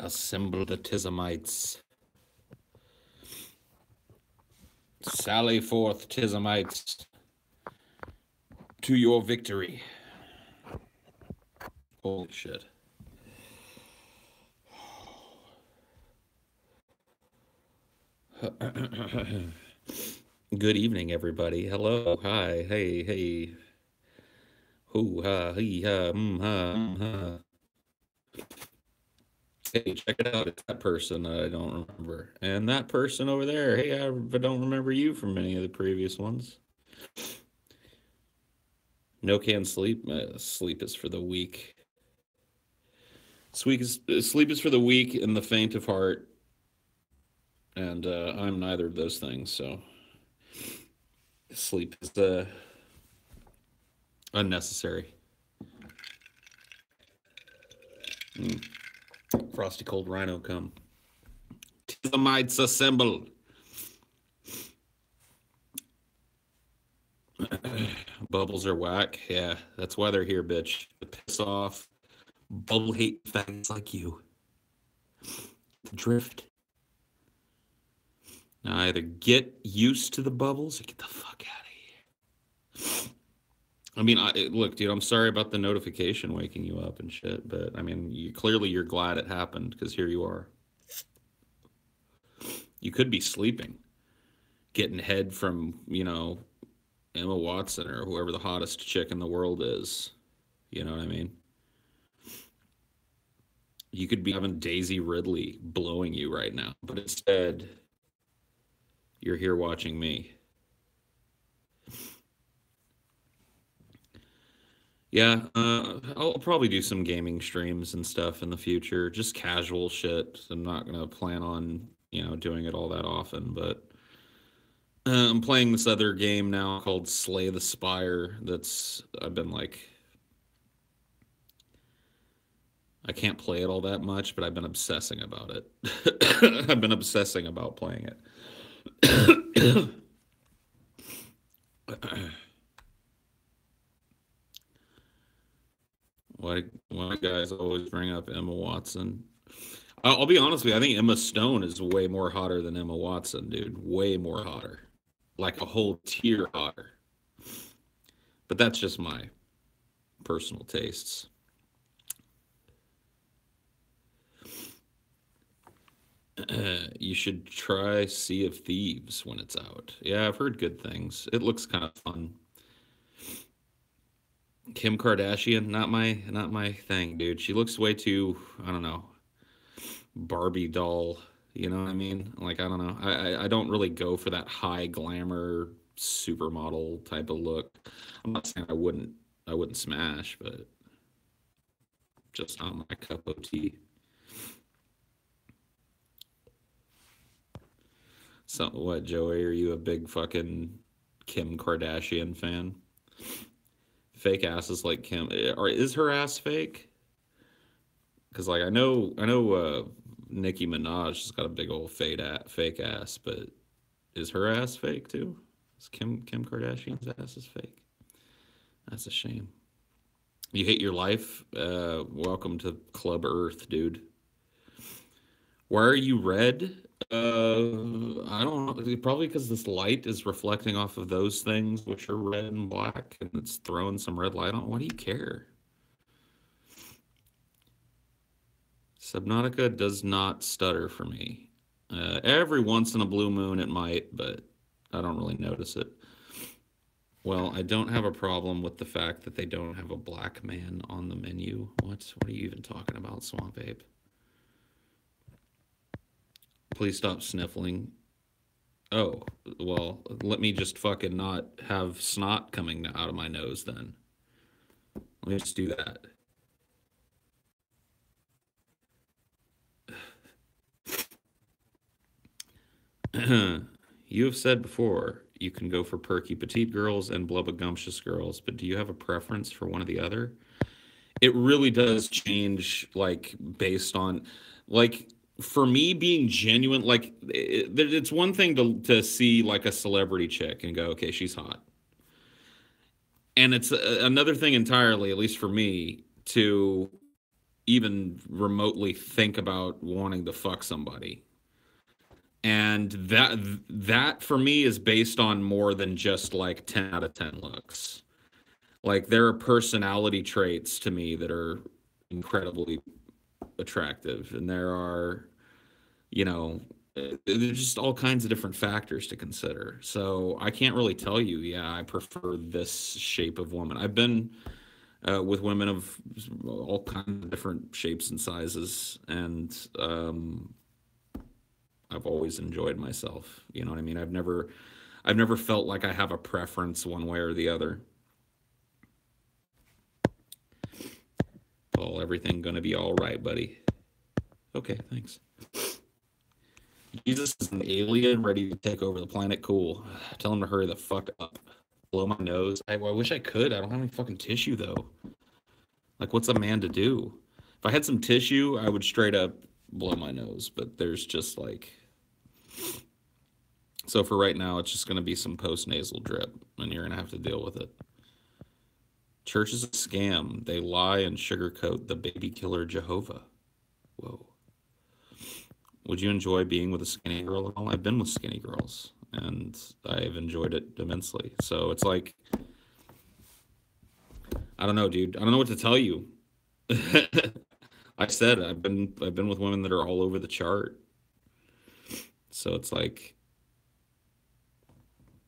Assemble the Tizamites. Sally forth, Tizamites, to your victory. Holy shit. Good evening, everybody. Hello, hi, hey, hey. Hoo ha, hee ha, ha. Hey, check it out. It's that person that I don't remember. And that person over there. Hey, I don't remember you from any of the previous ones. No can sleep. Sleep is for the weak. Sleep is for the weak and the faint of heart. And I'm neither of those things, so sleep is unnecessary. Frosty cold rhino come. Tizamites assemble. Bubbles are whack. Yeah, that's why they're here, bitch. To piss off bubble hate faggots like you. The drift. Now either get used to the bubbles or get the fuck out of here. I mean, look, dude, I'm sorry about the notification waking you up and shit, but I mean, you're glad it happened because here you are. You could be sleeping, getting head from, Emma Watson or whoever the hottest chick in the world is. You know what I mean? You could be having Daisy Ridley blowing you right now, but instead, you're here watching me. Yeah, I'll probably do some gaming streams and stuff in the future, just casual shit. I'm not gonna plan on, doing it all that often, but I'm playing this other game now called Slay the Spire. I've been like, I can't play it all that much, but I've been obsessing about it. I've been obsessing about playing it. Why guys always bring up Emma Watson? I'll be honest with you. I think Emma Stone is way more hotter than Emma Watson, dude. Way more hotter. Like a whole tier hotter. But that's just my personal tastes. You should try Sea of Thieves when it's out. Yeah, I've heard good things. It looks kind of fun. Kim Kardashian, not my thing, dude. She looks way too, I don't know, Barbie doll. You know what I mean? Like, I don't know. I don't really go for that high glamour supermodel type of look. I'm not saying I wouldn't smash, but just not my cup of tea. So what, Joey? Are you a big fucking Kim Kardashian fan? Fake asses like Kim, or is her ass fake? Because like I know, Nicki Minaj has got a big old fake ass, but is her ass fake too? Is Kim Kardashian's ass is fake? That's a shame. You hate your life? Welcome to Club Earth, dude. Why are you red? I don't know. Probably because this light is reflecting off of those things, which are red and black, and it's throwing some red light on. Why do you care? Subnautica does not stutter for me. Every once in a blue moon it might, but I don't really notice it. Well, I don't have a problem with the fact that they don't have a black man on the menu. What are you even talking about, Swamp Ape? Please stop sniffling. Oh, well, let me just fucking not have snot coming out of my nose then. Let me just do that. You have said before you can go for perky petite girls and blubbergumptious girls, but do you have a preference for one or the other? It really does change, like, based on, like, for me being genuine, like, it's one thing to see, like, a celebrity chick and go, okay, she's hot. And it's another thing entirely, at least for me, to, even remotely think about wanting to fuck somebody. And that for me is based on more than just like 10 out of 10 looks. Like there are personality traits to me that are incredibly attractive, and there are, you know, there's just all kinds of different factors to consider. So I can't really tell you, yeah, I prefer this shape of woman. I've been with women of all kinds of different shapes and sizes, and I've always enjoyed myself. You know what I mean? I've never felt like I have a preference one way or the other. Paul, everything gonna be all right, buddy. Okay, thanks. Jesus is an alien ready to take over the planet. Cool. Tell him to hurry the fuck up. Blow my nose. I wish I could. I don't have any fucking tissue though. Like, what's a man to do? If I had some tissue, I would straight up blow my nose. But there's just like. So for right now, it's just gonna be some post nasal drip, and you're gonna have to deal with it. Church is a scam. They lie and sugarcoat the baby killer Jehovah. Whoa. Would you enjoy being with a skinny girl at all? I've been with skinny girls, and I've enjoyed it immensely. So it's like, I don't know, dude. I don't know what to tell you. I said I've been with women that are all over the chart. So it's like,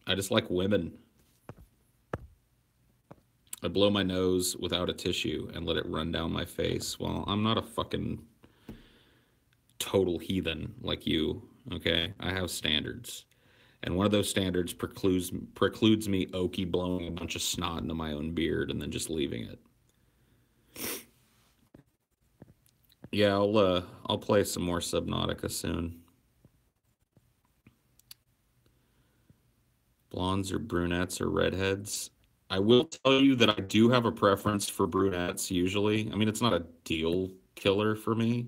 I just like women. I blow my nose without a tissue and let it run down my face. Well, I'm not a fucking total heathen like you, okay? I have standards. And one of those standards precludes me okie blowing a bunch of snot into my own beard and then just leaving it. Yeah, I'll play some more Subnautica soon. Blondes or brunettes or redheads? I will tell you that I do have a preference for brunettes usually. I mean, it's not a deal killer for me,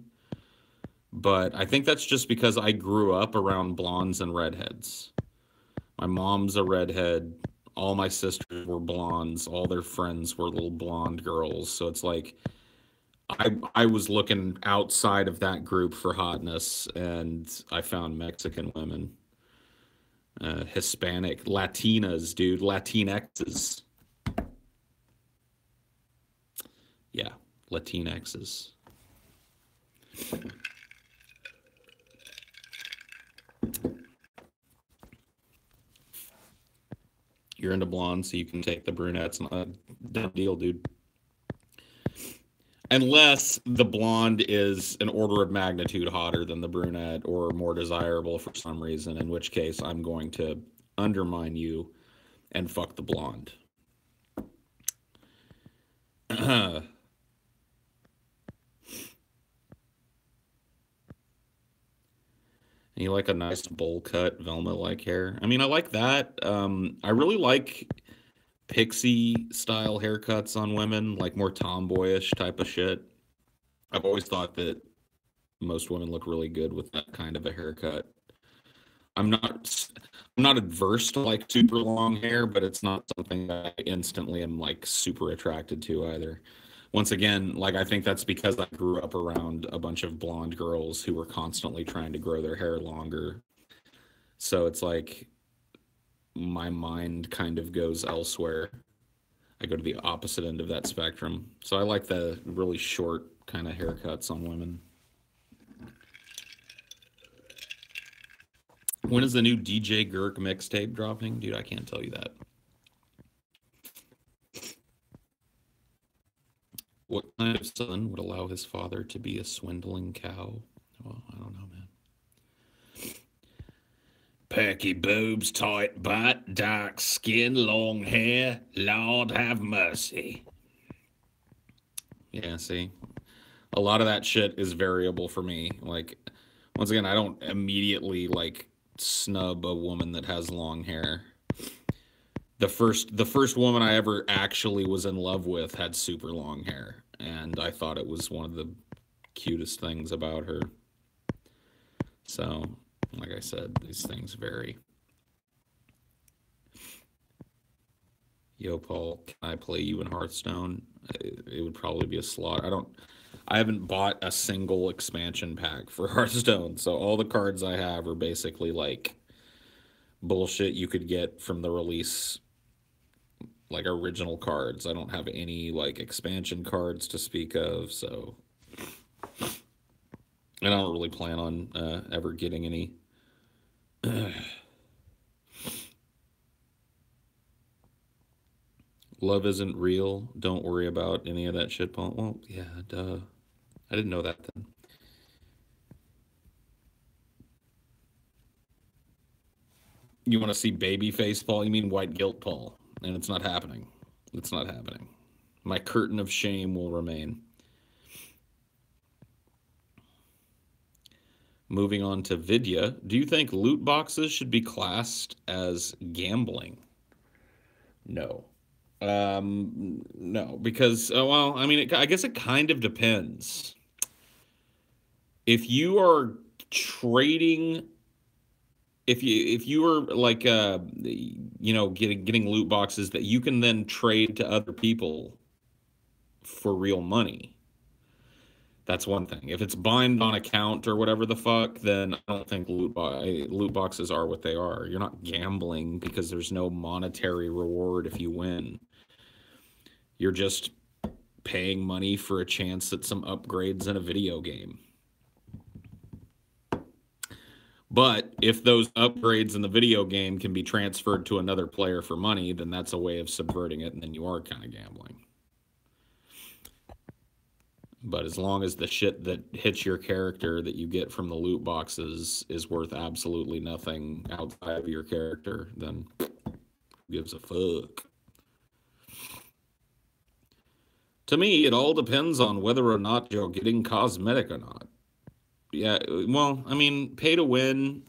but I think that's just because I grew up around blondes and redheads. My mom's a redhead. All my sisters were blondes. All their friends were little blonde girls. So it's like I was looking outside of that group for hotness, and I found Mexican women, Hispanic, Latinas, dude, Latinxes. Yeah, Latinxes. You're into blondes, so you can take the brunettes. Done deal, dude. Unless the blonde is an order of magnitude hotter than the brunette or more desirable for some reason, in which case I'm going to undermine you and fuck the blonde. And you like a nice bowl cut, Velma-like hair. I mean, I like that. I really like pixie style haircuts on women, like more tomboyish type of shit. I've always thought that most women look really good with that kind of a haircut. I'm not I'm not adverse to like super long hair, but it's not something that I instantly am like super attracted to either. Once again, like I think that's because I grew up around a bunch of blonde girls who were constantly trying to grow their hair longer. So it's like my mind kind of goes elsewhere. I go to the opposite end of that spectrum. So I like the really short kind of haircuts on women. When is the new DJ Girk mixtape dropping? Dude, I can't tell you that. What kind of son would allow his father to be a swindling cow? Well, I don't know, man. Perky boobs, tight butt, dark skin, long hair. Lord have mercy. Yeah, see? A lot of that shit is variable for me. Like, once again, I don't immediately, like, snub a woman that has long hair. The first woman I ever actually was in love with had super long hair, and I thought it was one of the cutest things about her. So, like I said, these things vary. Yo, Paul, can I play you in Hearthstone? It would probably be a slaughter. I haven't bought a single expansion pack for Hearthstone, so all the cards I have are basically like bullshit you could get from the release, like original cards. I don't have any like expansion cards to speak of, so I don't really plan on ever getting any. Love isn't real. Don't worry about any of that shit, Paul. Well, yeah, duh. I didn't know that then. You want to see baby face Paul? You mean white guilt Paul? And it's not happening. It's not happening. My curtain of shame will remain. Moving on to Vidya. Do you think loot boxes should be classed as gambling? No. No, because well, I mean, I guess it kind of depends. If you are trading, if you are like getting loot boxes that you can then trade to other people for real money, that's one thing. If it's bind on account or whatever the fuck, then I don't think loot boxes are what they are. You're not gambling because there's no monetary reward if you win. You're just paying money for a chance at some upgrades in a video game. But if those upgrades in the video game can be transferred to another player for money, then that's a way of subverting it, and then you are kind of gambling. But as long as the shit that hits your character that you get from the loot boxes is worth absolutely nothing outside of your character, then who gives a fuck? To me, it all depends on whether or not you're getting cosmetic or not. Yeah, well, I mean, pay to win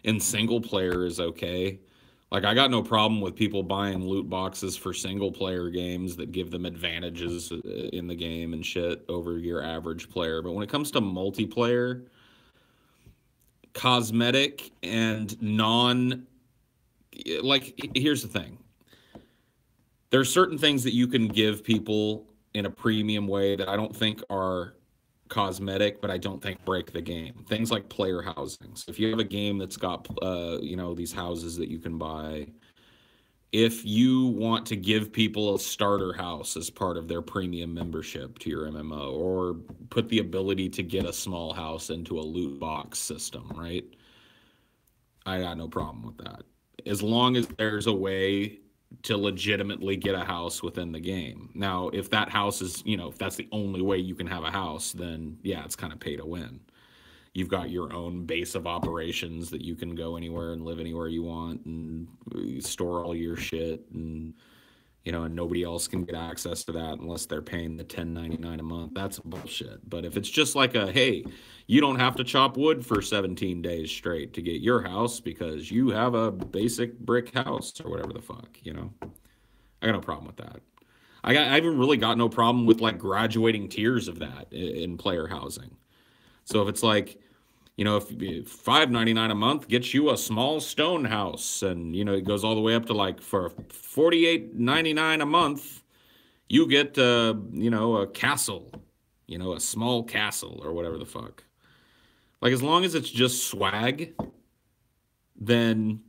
in single player is okay. Like, I got no problem with people buying loot boxes for single player games that give them advantages in the game and shit over your average player. But when it comes to multiplayer, cosmetic and like, here's the thing. There are certain things that you can give people in a premium way that I don't think are cosmetic, but I don't think break the game. Things like player housing. So if you have a game that's got, these houses that you can buy, if you want to give people a starter house as part of their premium membership to your MMO, or put the ability to get a small house into a loot box system, right? I got no problem with that. As long as there's a way to legitimately get a house within the game. Now, if that house is, if that's the only way you can have a house, then yeah, it's kind of pay to win. You've got your own base of operations that you can go anywhere and live anywhere you want and store all your shit, and and nobody else can get access to that unless they're paying the $10.99 a month. That's bullshit. But if it's just like hey, you don't have to chop wood for 17 days straight to get your house because you have a basic brick house or whatever the fuck, I got no problem with that. I haven't really got no problem with like graduating tiers of that in player housing. So if it's like, if $5.99 a month gets you a small stone house, and it goes all the way up to like for $48.99 a month, you get a castle, a small castle or whatever the fuck. Like, as long as it's just swag, then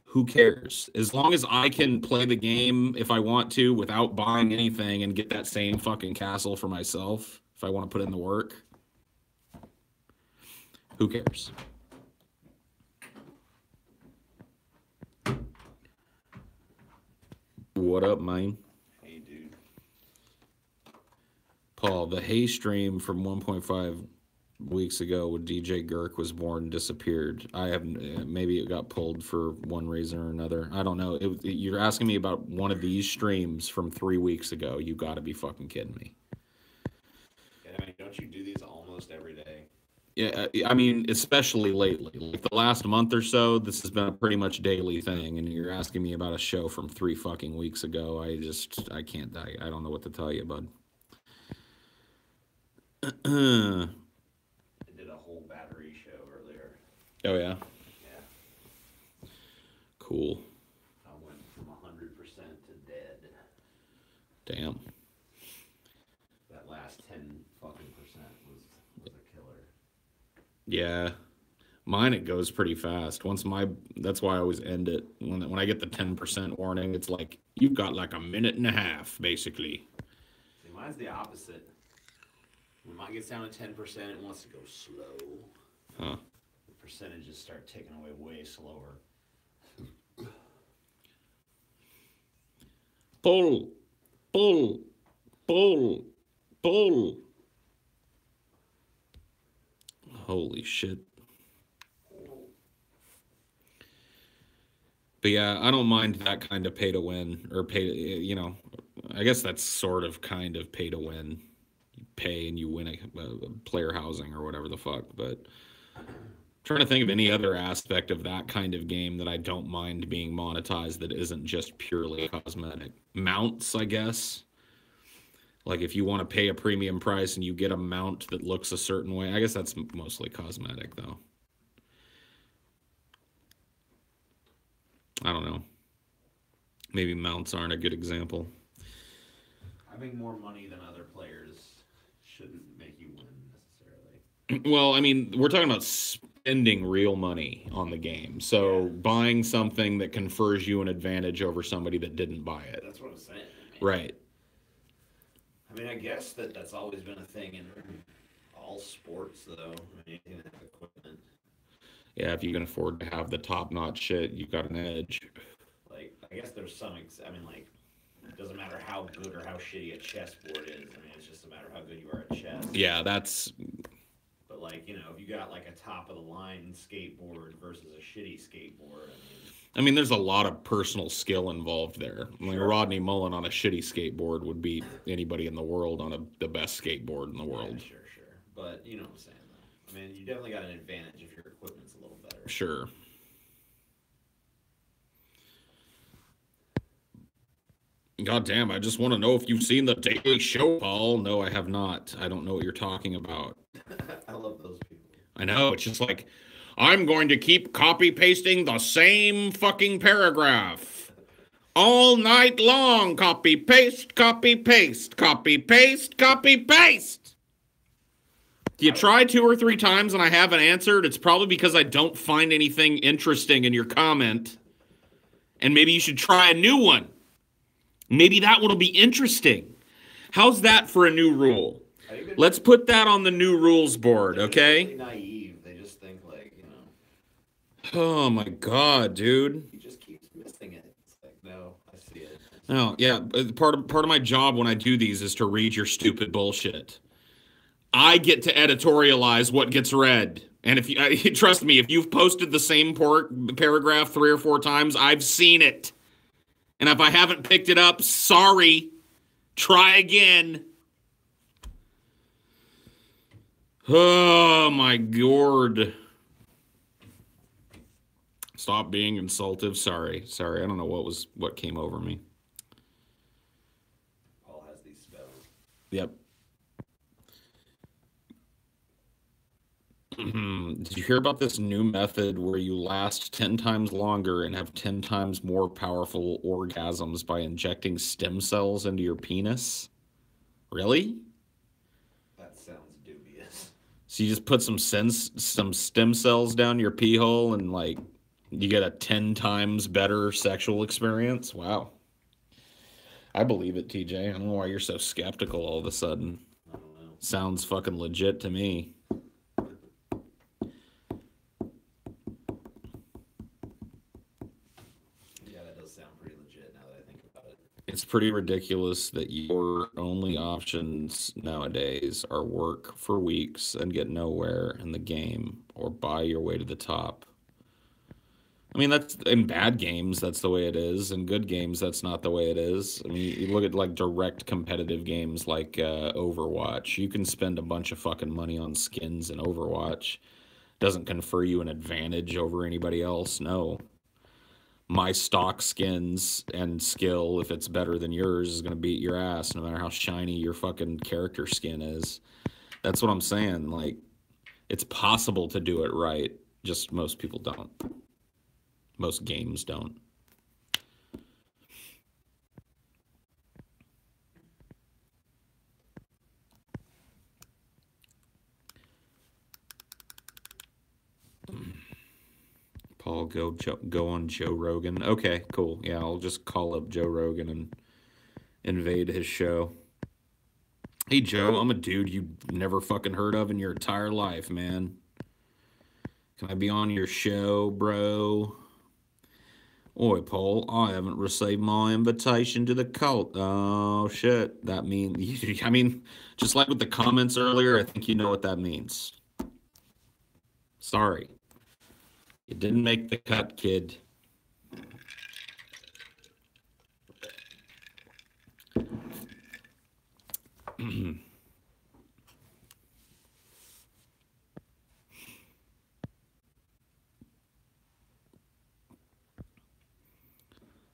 who cares? As long as I can play the game if I want to without buying anything and get that same fucking castle for myself if I want to put in the work. Who cares? What up, man? Hey, dude. Paul, the Hay stream from 1.5 weeks ago when DJ Girk was born disappeared. I haven't. Maybe it got pulled for one reason or another. I don't know. You're asking me about one of these streams from 3 weeks ago. You got to be fucking kidding me. Yeah, I mean, don't you do these almost every day? Yeah, I mean, especially lately. Like the last month or so, this has been a pretty much daily thing. And you're asking me about a show from 3 fucking weeks ago. I can't. I don't know what to tell you, bud. I did a whole battery show earlier. Oh yeah. Yeah. Cool. I went from 100% to dead. Damn. Yeah. Mine, it goes pretty fast. That's why I always end it. When I get the 10% warning, it's like, you've got like a minute and a half, basically. See, mine's the opposite. When mine gets down to 10%, it wants to go slow. Huh. The percentages start ticking away way slower. Pull, pull, pull, pull. Holy shit. But yeah, I don't mind that kind of pay to win or I guess that's sort of kind of pay to win. You pay and you win a player housing or whatever the fuck. But I'm trying to think of any other aspect of that kind of game that I don't mind being monetized that isn't just purely cosmetic. Mounts, I guess. Like if you want to pay a premium price and you get a mount that looks a certain way, I guess that's mostly cosmetic though. I don't know. Maybe mounts aren't a good example. Having more money than other players shouldn't make you win necessarily. Well, I mean, we're talking about spending real money on the game. So Yeah. buying something that confers you an advantage over somebody that didn't buy it. That's what I'm saying. Right. I mean, I guess that's always been a thing in all sports, though. I mean, anything that has equipment. Yeah, if you can afford to have the top-notch shit, you've got an edge. Like, I guess there's some. I mean, like, it doesn't matter how good or how shitty a chessboard is. I mean, it's just a matter of how good you are at chess. Yeah, that's. But like, you know, if you got like a top of the line skateboard versus a shitty skateboard, I mean, there's a lot of personal skill involved there. I mean, Sure. Rodney Mullen on a shitty skateboard would beat anybody in the world on the best skateboard in the world. Yeah, sure. But you know what I'm saying, though. I mean, you definitely got an advantage if your equipment's a little better. Sure. God damn, I just want to know if you've seen The Daily Show, Paul. No, I have not. I don't know what you're talking about. I love those people. I know, it's just like, I'm going to keep copy-pasting the same fucking paragraph. All night long, copy-paste, copy-paste, copy-paste, copy-paste. You try 2 or 3 times and I haven't answered, it's probably because I don't find anything interesting in your comment. And maybe you should try a new one. Maybe that one will be interesting. How's that for a new rule? Let's put that on the new rules board, okay? They're really naive. They just think like, you know. Oh my god, dude. He just keeps missing it. It's like, no, I see it. Oh, yeah, part of my job when I do these is to read your stupid bullshit. I get to editorialize what gets read. And if you trust me, if you've posted the same paragraph 3 or 4 times, I've seen it. And if I haven't picked it up, sorry. Try again. Oh my god. Stop being insultive. Sorry. I don't know what came over me. Paul has these spells. Yep. Did you hear about this new method where you last 10 times longer and have 10 times more powerful orgasms by injecting stem cells into your penis? Really? That sounds dubious. So you just put some stem cells down your pee hole and like you get a 10 times better sexual experience? Wow. I believe it, TJ. I don't know why you're so skeptical all of a sudden. I don't know. Sounds fucking legit to me. It's pretty ridiculous that your only options nowadays are work for weeks and get nowhere in the game or buy your way to the top. I mean, that's in bad games, that's the way it is. In good games, that's not the way it is. I mean, you look at like direct competitive games like Overwatch. You can spend a bunch of fucking money on skins in Overwatch. Doesn't confer you an advantage over anybody else. No. My stock skins and skill, if it's better than yours, is going to beat your ass no matter how shiny your fucking character skin is. That's what I'm saying. Like, it's possible to do it right. Just most people don't. Most games don't. Paul, go on Joe Rogan. Okay, cool. Yeah, I'll just call up Joe Rogan and invade his show. Hey Joe, I'm a dude you never fucking heard of in your entire life, man. Can I be on your show, bro? Oi, Paul, I haven't received my invitation to the cult. Oh shit, that means I mean, just like with the comments earlier, I think you know what that means. Sorry, you didn't make the cut, kid.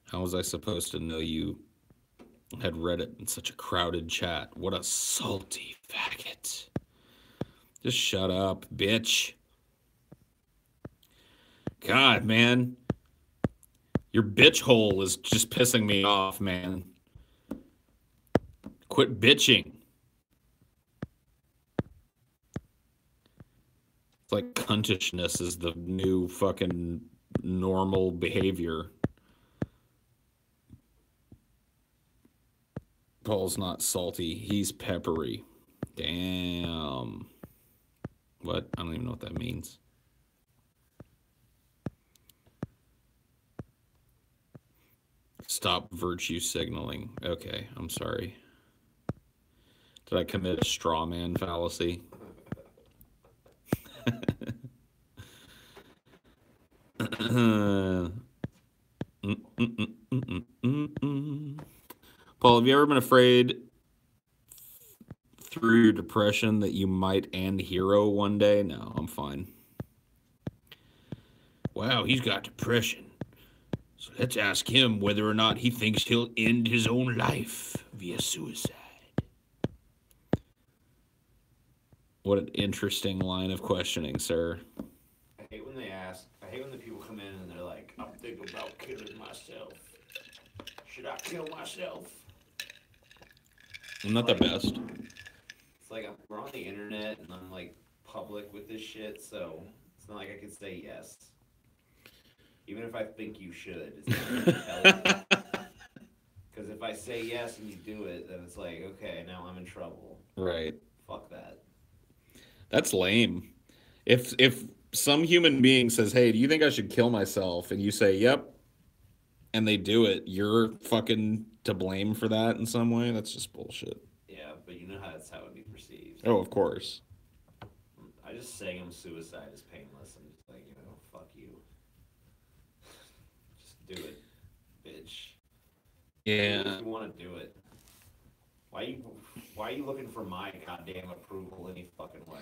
How was I supposed to know you had read it in such a crowded chat? What a salty faggot. Just shut up, bitch. God, man. Your bitch hole is just pissing me off, man. Quit bitching. It's like cuntishness is the new fucking normal behavior. Paul's not salty. He's peppery. Damn. What? I don't even know what that means. Stop virtue signaling. Okay, I'm sorry. Did I commit a straw man fallacy? Paul, have you ever been afraid through your depression that you might end Hero one day? No, I'm fine. Wow, he's got depression. So let's ask him whether or not he thinks he'll end his own life via suicide. What an interesting line of questioning, sir. I hate when the people come in and they're like, I'm thinking about killing myself. Should I kill myself? I'm not the best. It's like we're on the internet and I'm like public with this shit, so it's not like I can say yes. Even if I think you should, it's not gonna tell you. Because if I say yes and you do it, then it's like, okay, now I'm in trouble. Right. Fuck that. That's lame. If some human being says, "Hey, do you think I should kill myself?" and you say, "Yep," and they do it, you're fucking to blame for that in some way. That's just bullshit. Yeah, but you know how that's how it would be perceived. Oh, of course. I just saying I'm suicide is painless. I'm just like, fuck you. Just do it, bitch. Yeah. If you want to do it. Why are you looking for my goddamn approval any fucking way?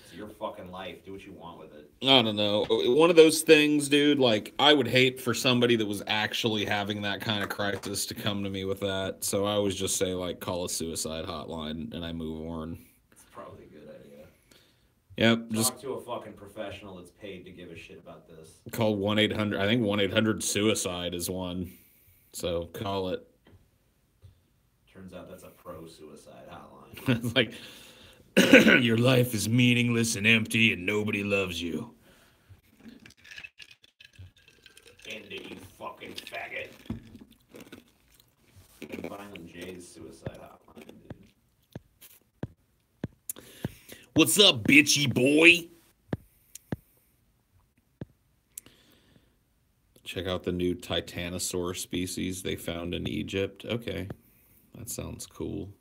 It's your fucking life. Do what you want with it. I don't know. One of those things, dude, like, I would hate for somebody that was actually having that kind of crisis to come to me with that. So I always just say, like, call a suicide hotline and I move on. It's probably a good idea. Yep. Talk to a fucking professional that's paid to give a shit about this. Call 1-800. I think 1-800-SUICIDE is one. So call it. Turns out that's a pro-suicide hotline. It's like, your life is meaningless and empty and nobody loves you. End it, you fucking faggot. Violent J's suicide hotline, dude. What's up, bitchy boy? Check out the new Titanosaur species they found in Egypt. Okay, that sounds cool.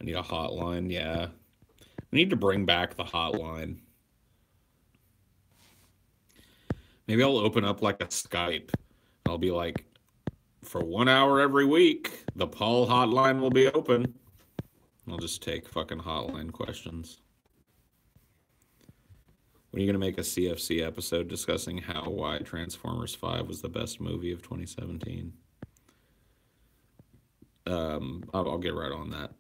I need a hotline, yeah. We need to bring back the hotline. Maybe I'll open up like a Skype. I'll be like, for 1 hour every week, the Paul hotline will be open. I'll just take fucking hotline questions. When are you going to make a CFC episode discussing why Transformers 5 was the best movie of 2017? I'll get right on that.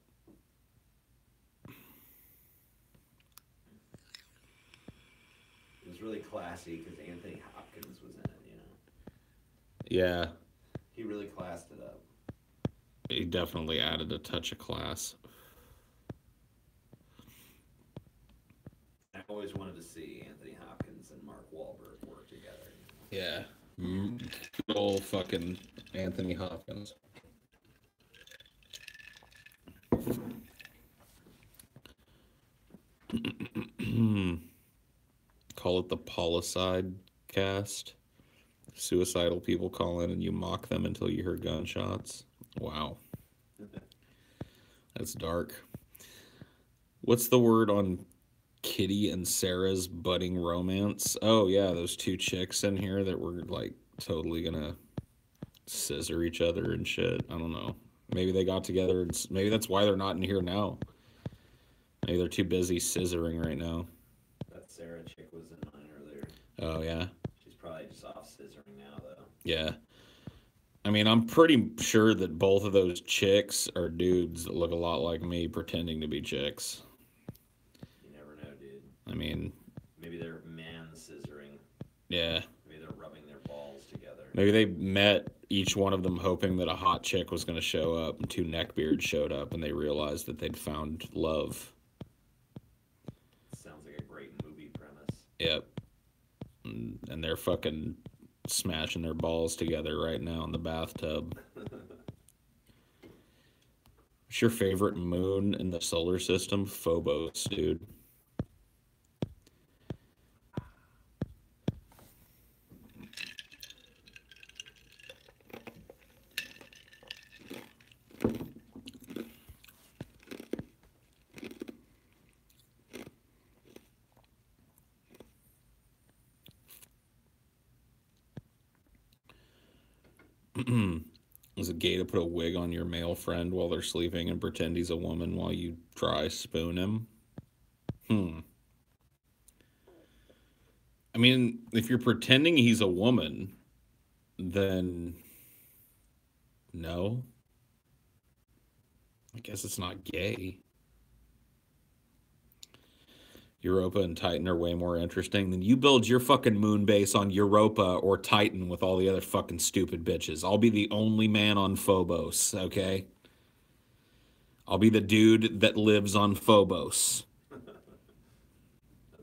It was really classy because Anthony Hopkins was in it, Yeah. He really classed it up. He definitely added a touch of class. I always wanted to see Anthony Hopkins and Mark Wahlberg work together. Yeah. Good old fucking Anthony Hopkins. Call it the Policide cast. Suicidal people call in and you mock them until you hear gunshots. Wow. That's dark. What's the word on Kitty and Sarah's budding romance? Oh, yeah, those two chicks in here that were, like, totally gonna scissor each other and shit. I don't know. Maybe they got together and maybe that's why they're not in here now. Maybe they're too busy scissoring right now. That Sarah chick was in mine earlier. Oh, yeah? She's probably just off scissoring now, though. Yeah. I mean, I'm pretty sure that both of those chicks are dudes that look a lot like me pretending to be chicks. You never know, dude. I mean... Maybe they're man-scissoring. Yeah. Maybe they're rubbing their balls together. Maybe they met, each one of them hoping that a hot chick was going to show up, and two neckbeards showed up, and they realized that they'd found love. Sounds like a great movie premise. Yep. And they're fucking smashing their balls together right now in the bathtub. What's your favorite moon in the solar system? Phobos, dude. Is it gay to put a wig on your male friend while they're sleeping and pretend he's a woman while you dry spoon him? I mean, if you're pretending he's a woman, then no. I guess it's not gay. Europa and Titan are way more interesting. Then you build your fucking moon base on Europa or Titan with all the other fucking stupid bitches. I'll be the only man on Phobos, okay? I'll be the dude that lives on Phobos. The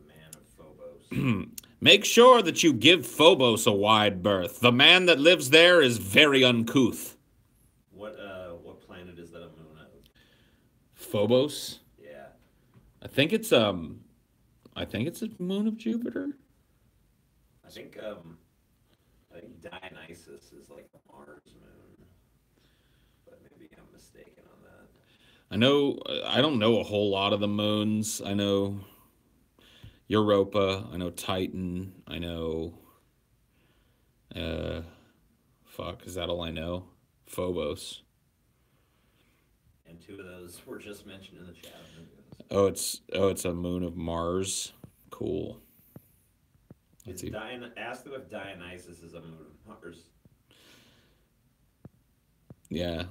man of Phobos. Make sure that you give Phobos a wide berth. The man that lives there is very uncouth. What planet is that a moon of? Phobos? Yeah. I think it's a moon of Jupiter. I think Dionysus is like a Mars moon, but maybe I'm mistaken on that. I don't know a whole lot of the moons. I know Europa. I know Titan. I know. Fuck, is that all I know? Phobos. And two of those were just mentioned in the chat. It's a moon of Mars. Cool. Ask them if Dionysus is a moon of Mars. Yeah.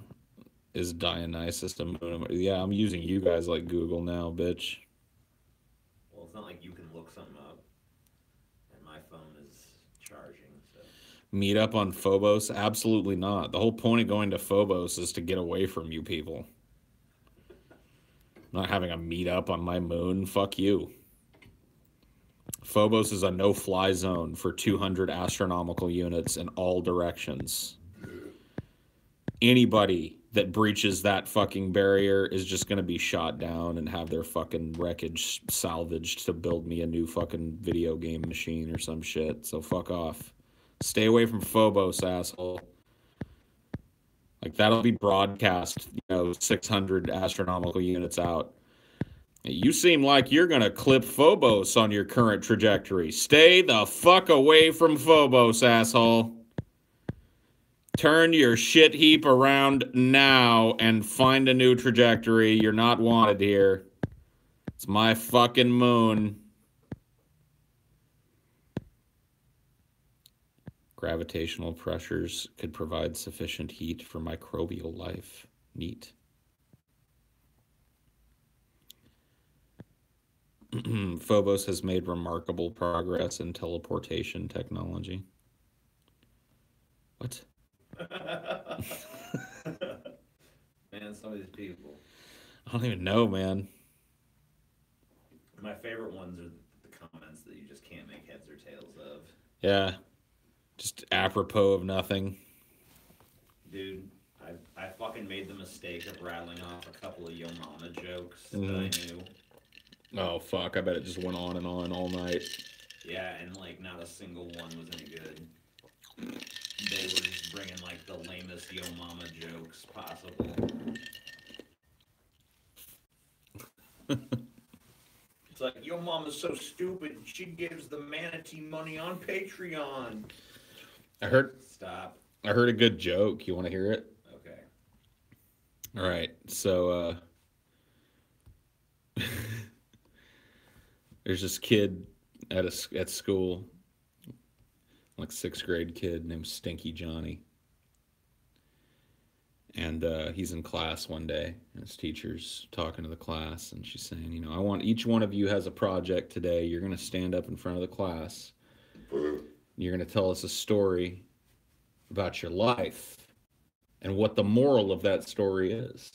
Is Dionysus a moon of Mars? Yeah, I'm using you guys like Google now, bitch. Well, it's not like you can look something up. And my phone is charging, so. Meet up on Phobos? Absolutely not. The whole point of going to Phobos is to get away from you people. I'm not having a meet up on my moon. Fuck you. Phobos is a no-fly zone for 200 astronomical units in all directions. Anybody that breaches that fucking barrier is just going to be shot down and have their fucking wreckage salvaged to build me a new fucking video game machine or some shit. So fuck off. Stay away from Phobos, asshole. Like, that'll be broadcast, 600 astronomical units out. You seem like you're going to clip Phobos on your current trajectory. Stay the fuck away from Phobos, asshole. Turn your shit heap around now and find a new trajectory. You're not wanted here. It's my fucking moon. Gravitational pressures could provide sufficient heat for microbial life. Neat. Phobos has made remarkable progress in teleportation technology. What? Man, some of these people. I don't even know, man. My favorite ones are the comments that you just can't make heads or tails of. Yeah, just apropos of nothing. Dude, I fucking made the mistake of rattling off a couple of Yo Mama jokes that I Mm. knew. Oh fuck! I bet it just went on and on all night. Yeah, and like not a single one was any good. They were just bringing like the lamest Yo Mama jokes possible. It's like, Yo Mama's so stupid, she gives the manatee money on Patreon. I heard. Stop. I heard a good joke. You want to hear it? Okay. All right. So there's this kid at school, like sixth grade kid named Stinky Johnny, and he's in class one day, and his teacher's talking to the class, and she's saying, you know, I want each one of you has a project today. You're going to stand up in front of the class. You're going to tell us a story about your life and what the moral of that story is.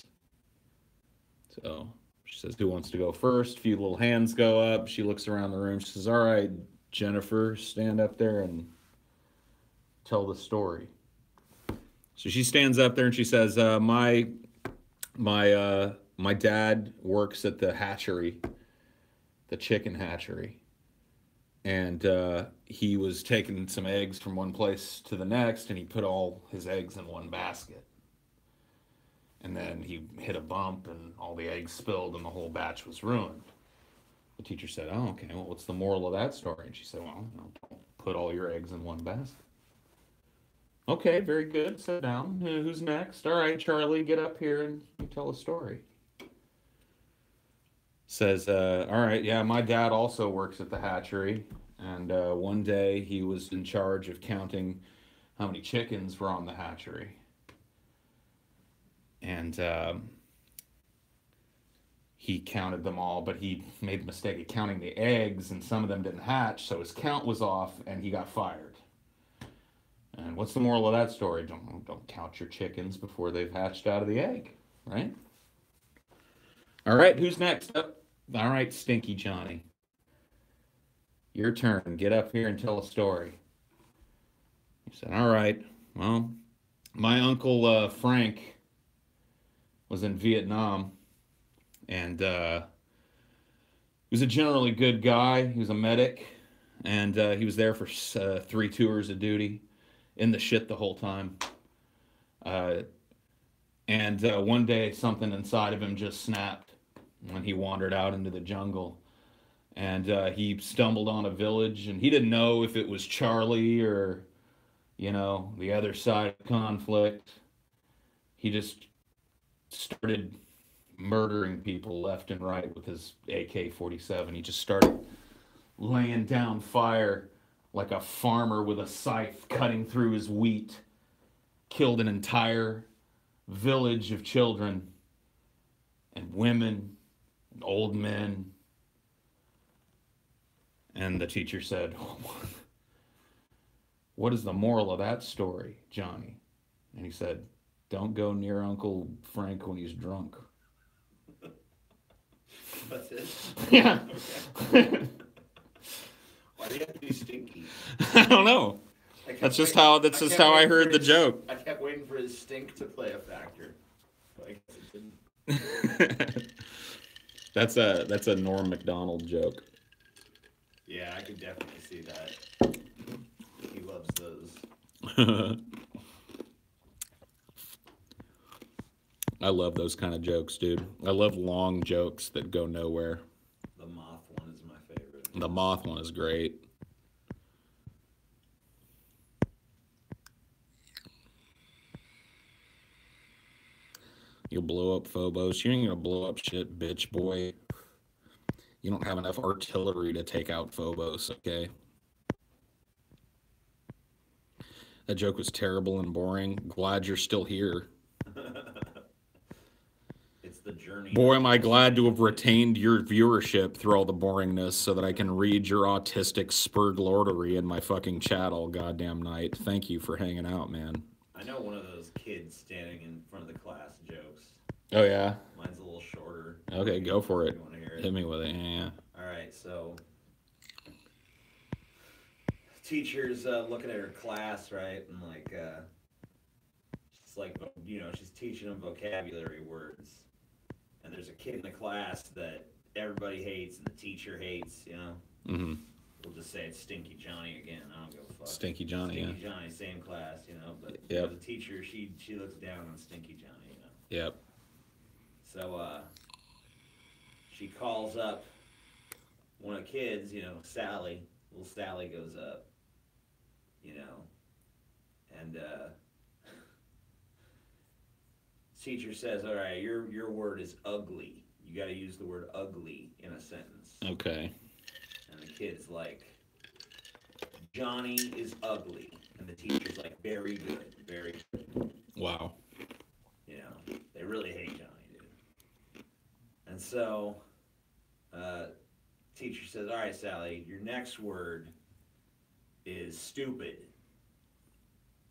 So she says, who wants to go first? A few little hands go up. She looks around the room. She says, all right, Jennifer, stand up there and tell the story. So she stands up there and she says, my dad works at the hatchery, the chicken hatchery. And he was taking some eggs from one place to the next, and he put all his eggs in one basket. And then he hit a bump, and all the eggs spilled, and the whole batch was ruined. The teacher said, oh, okay, well, what's the moral of that story? And she said, well, you know, don't put all your eggs in one basket. Okay, very good. Sit down. Who's next? All right, Charlie, get up here and you tell a story. Says, all right, yeah, my dad also works at the hatchery. And one day he was in charge of counting how many chickens were on the hatchery. And he counted them all, but he made the mistake of counting the eggs, and some of them didn't hatch, so his count was off, and he got fired. And what's the moral of that story? Don't count your chickens before they've hatched out of the egg, right? All right, who's next? Oh, all right, Stinky Johnny. Your turn. Get up here and tell a story. He said, all right, well, my uncle Frank was in Vietnam, and he was a generally good guy. He was a medic, and he was there for 3 tours of duty, in the shit the whole time. And one day, something inside of him just snapped when he wandered out into the jungle. And he stumbled on a village, and he didn't know if it was Charlie or, you know, the other side of conflict. He just started murdering people left and right with his AK-47. He just started laying down fire like a farmer with a scythe, cutting through his wheat. Killed an entire village of children and women and old men. And the teacher said, what is the moral of that story, Johnny? And he said, don't go near Uncle Frank when he's drunk. That's it? Yeah. Okay. Why do you have to be stinky? I don't know. That's just how I heard the joke. I kept waiting for his stink to play a factor. But I guess it didn't. That's a Norm Macdonald joke. Yeah, I could definitely see that. He loves those. I love those kind of jokes, dude. I love long jokes that go nowhere. The moth one is my favorite. The moth one is great. You'll blow up Phobos. You ain't gonna blow up shit, bitch boy. You don't have enough artillery to take out Phobos, okay? That joke was terrible and boring. Glad you're still here. It's the journey. Boy, am I glad to have retained your viewership through all the boringness so that I can read your autistic spurglordery in my fucking chat all goddamn night. Thank you for hanging out, man. I know one of those kids standing in front of the class jokes. Oh, yeah? Mine's a little shorter. Okay, go for it. You want to hear it? Hit me with it, yeah. All right, so teacher's looking at her class, right? And like, she's like, she's teaching them vocabulary words. And there's a kid in the class that everybody hates and the teacher hates, Mm-hmm. We'll just say it's Stinky Johnny again. I don't give a fuck. Stinky Johnny, Stinky Johnny, same class, But yep. The teacher, she looks down on Stinky Johnny, Yep. So she calls up one of the kids, Sally. Little Sally goes up, and teacher says, "All right, your word is ugly. You got to use the word ugly in a sentence." Okay. And the kid's like, "Johnny is ugly," and the teacher's like, "Very good, very good." Wow. They really hate Johnny, dude. And so, teacher says, "All right, Sally, your next word is stupid."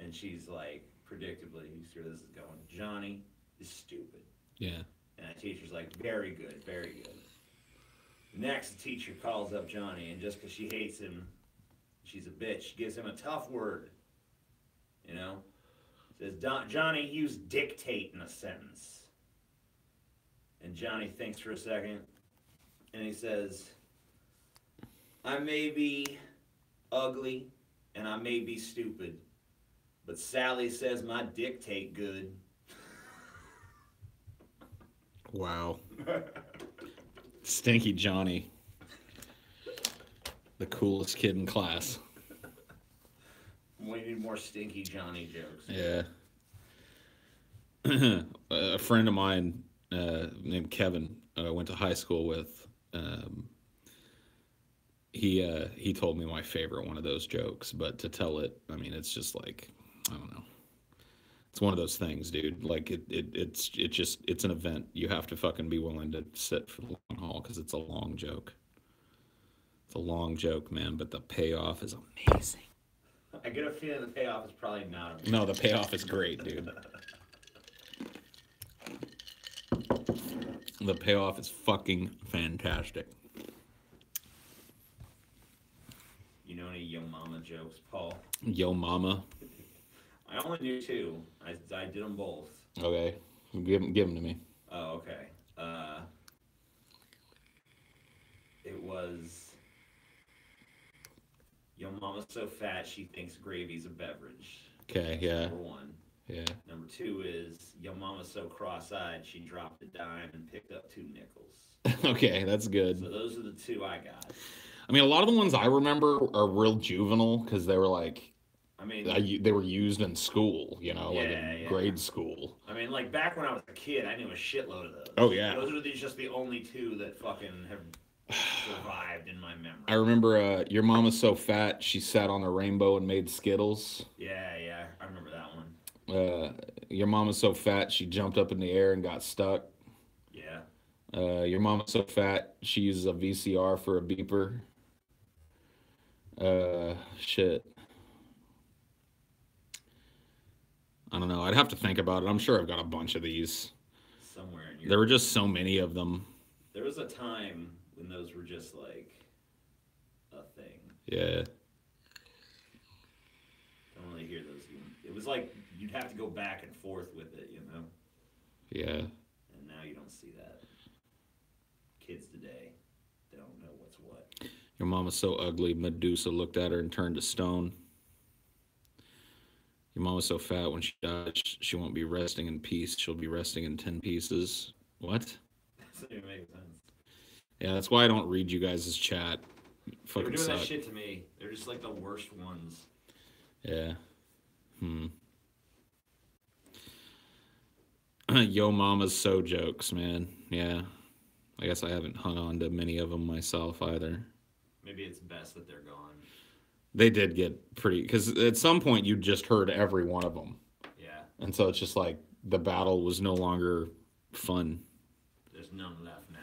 And she's like, predictably, you see where this is going, Johnny is stupid. Yeah. And the teacher's like, very good, very good. Next, the teacher calls up Johnny, and just because she hates him, she's a bitch. She gives him a tough word. Says, Johnny, use dictate in a sentence. And Johnny thinks for a second, and he says, I may be ugly, and I may be stupid, but Sally says my dictate good. Wow. Stinky Johnny. The coolest kid in class. We need more Stinky Johnny jokes. Yeah. A friend of mine named Kevin went to high school with. He told me my favorite one of those jokes, but to tell it, I mean, it's just like, I don't know. It's one of those things, dude. Like it's an event. You have to fucking be willing to sit for the long haul because it's a long joke. It's a long joke, man, but the payoff is amazing. I get a feeling the payoff is probably not amazing. No, the payoff is great, dude. The payoff is fucking fantastic. You know any Yo Mama jokes, Paul? Yo Mama. I only knew two. I did them both. Okay, give them to me. Oh, okay. It was Yo Mama's so fat she thinks gravy's a beverage. Okay, yeah. Number one. Yeah. Number two is Yo Mama's so cross-eyed she dropped a dime and picked up 2 nickels. Okay, that's good. So those are the two I got. I mean, a lot of the ones I remember are real juvenile because they were like, I mean, they were used in school, like Yeah, in yeah. grade school. I mean, like back when I was a kid, I knew a shitload of those. Oh, yeah. Those are just the only two that fucking have survived in my memory. I remember Your Mama's So Fat, she sat on a rainbow and made Skittles. Yeah, I remember that one. Your Mama's So Fat, she jumped up in the air and got stuck. Yeah. Your Mama's So Fat, she uses a VCR for a beeper. Shit. I don't know. I'd have to think about it. I'm sure I've got a bunch of these. Somewhere in your... There were just so many of them. There was a time when those were just like a thing. Yeah. Don't really hear those. It was like you'd have to go back and forth with it, Yeah. And now you don't see that. Kids today, they don't know what's what. Your Mama's So Ugly, Medusa looked at her and turned to stone. Your Mama's So Fat, when she dies, she won't be resting in peace. She'll be resting in 10 pieces. What? That doesn't even make sense. Yeah, that's why I don't read you guys' chat. They were Fucking doing suck. that shit to me. They're just like the worst ones. Yeah. Yo Mama's So jokes, man. Yeah. I guess I haven't hung on to many of them myself either. Maybe it's best that they're gone. They did get pretty... Because at some point, you just heard every one of them. Yeah. And so it's just like the battle was no longer fun. There's none left now.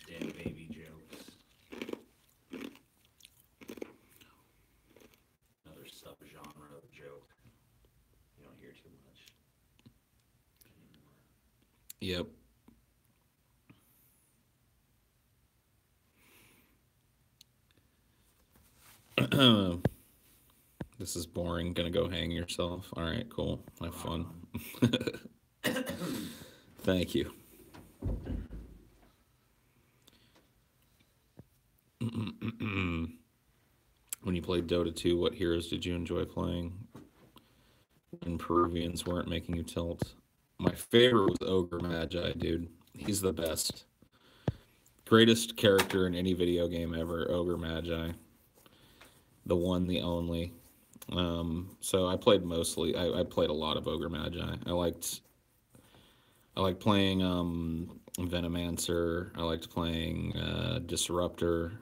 Dead baby jokes. Another subgenre of joke. You don't hear too much anymore. Yep. This is boring. Gonna go hang yourself. All right, cool. Have fun. Thank you. When you played Dota 2, what heroes did you enjoy playing? When Peruvians weren't making you tilt. My favorite was Ogre Magi, dude. He's the best. Greatest character in any video game ever, Ogre Magi. The one, the only. So I played mostly. I played a lot of Ogre Magi. I liked playing Venomancer. I liked playing Disruptor.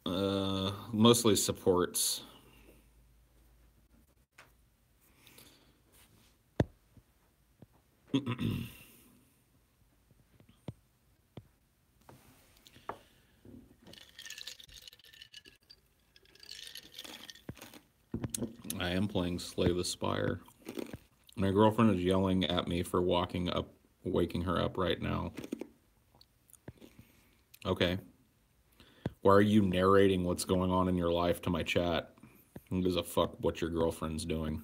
Mostly supports. I am playing Slay the Spire. My girlfriend is yelling at me for waking her up right now. Okay. Why are you narrating what's going on in your life to my chat? Who gives a fuck what your girlfriend's doing?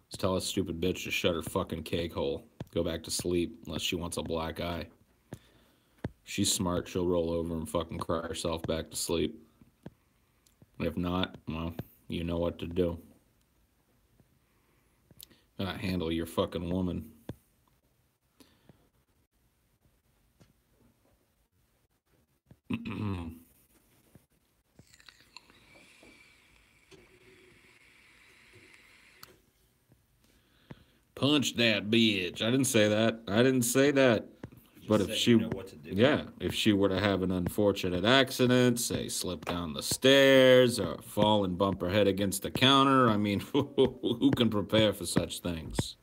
Just tell a stupid bitch to shut her fucking cake hole. Go back to sleep, unless she wants a black eye. She's smart, she'll roll over and fucking cry herself back to sleep. If not, well, you know what to do. Gotta handle your fucking woman. Punch that bitch. I didn't say that. I didn't say that. But if she, yeah, if she were to have an unfortunate accident, say slip down the stairs or fall and bump her head against the counter, I mean, who can prepare for such things?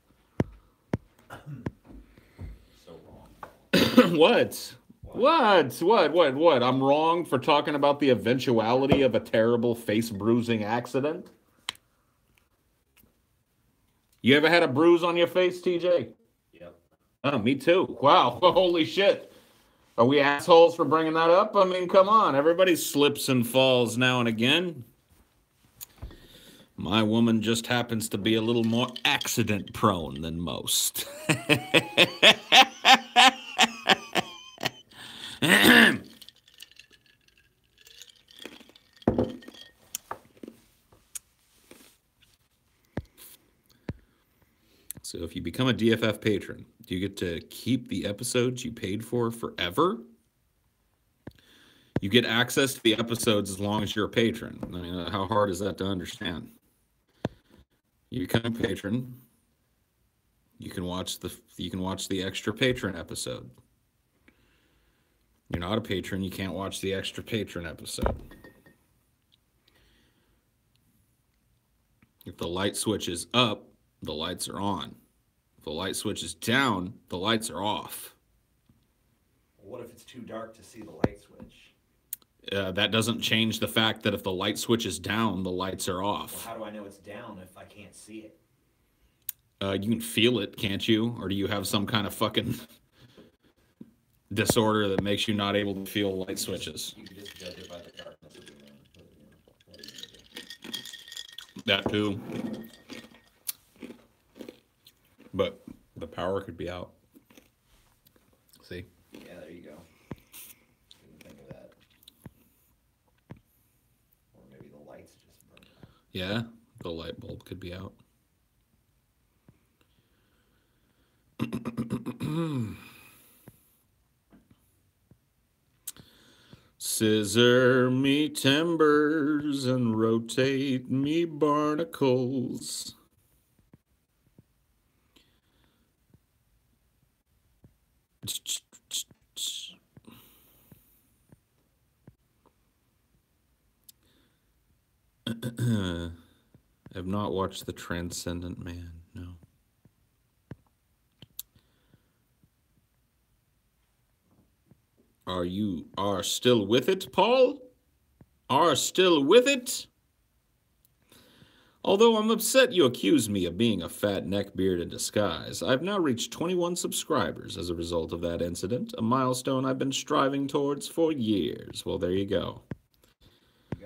So wrong. What? What? I'm wrong for talking about the eventuality of a terrible face-bruising accident? You ever had a bruise on your face, TJ? Yep. Oh, me too. Wow. Holy shit. Are we assholes for bringing that up? I mean, come on. Everybody slips and falls now and again. My woman just happens to be a little more accident-prone than most. So if you become a DFF patron, do you get to keep the episodes you paid for forever? You get access to the episodes as long as you're a patron. I mean, how hard is that to understand? You become a patron, you can watch the extra patron episode. You're not a patron, you can't watch the extra patron episode. If the light switch is up, the lights are on. If the light switch is down, the lights are off. What if it's too dark to see the light switch? That doesn't change the fact that if the light switch is down, the lights are off. Well, how do I know it's down if I can't see it? You can feel it, can't you? Or do you have some kind of fucking disorder that makes you not able to feel light switches? You can just judge it by the darkness of the room. That too. But the power could be out. See? Yeah, there you go. Didn't think of that. Or maybe the lights just burned out. Yeah, the light bulb could be out. Scissor me timbers and rotate me barnacles. I've not watched The Transcendent Man, no. Are still with it, Paul? Are still with it? Although I'm upset you accuse me of being a fat neckbeard in disguise, I've now reached 21 subscribers as a result of that incident, a milestone I've been striving towards for years. Well, there you go.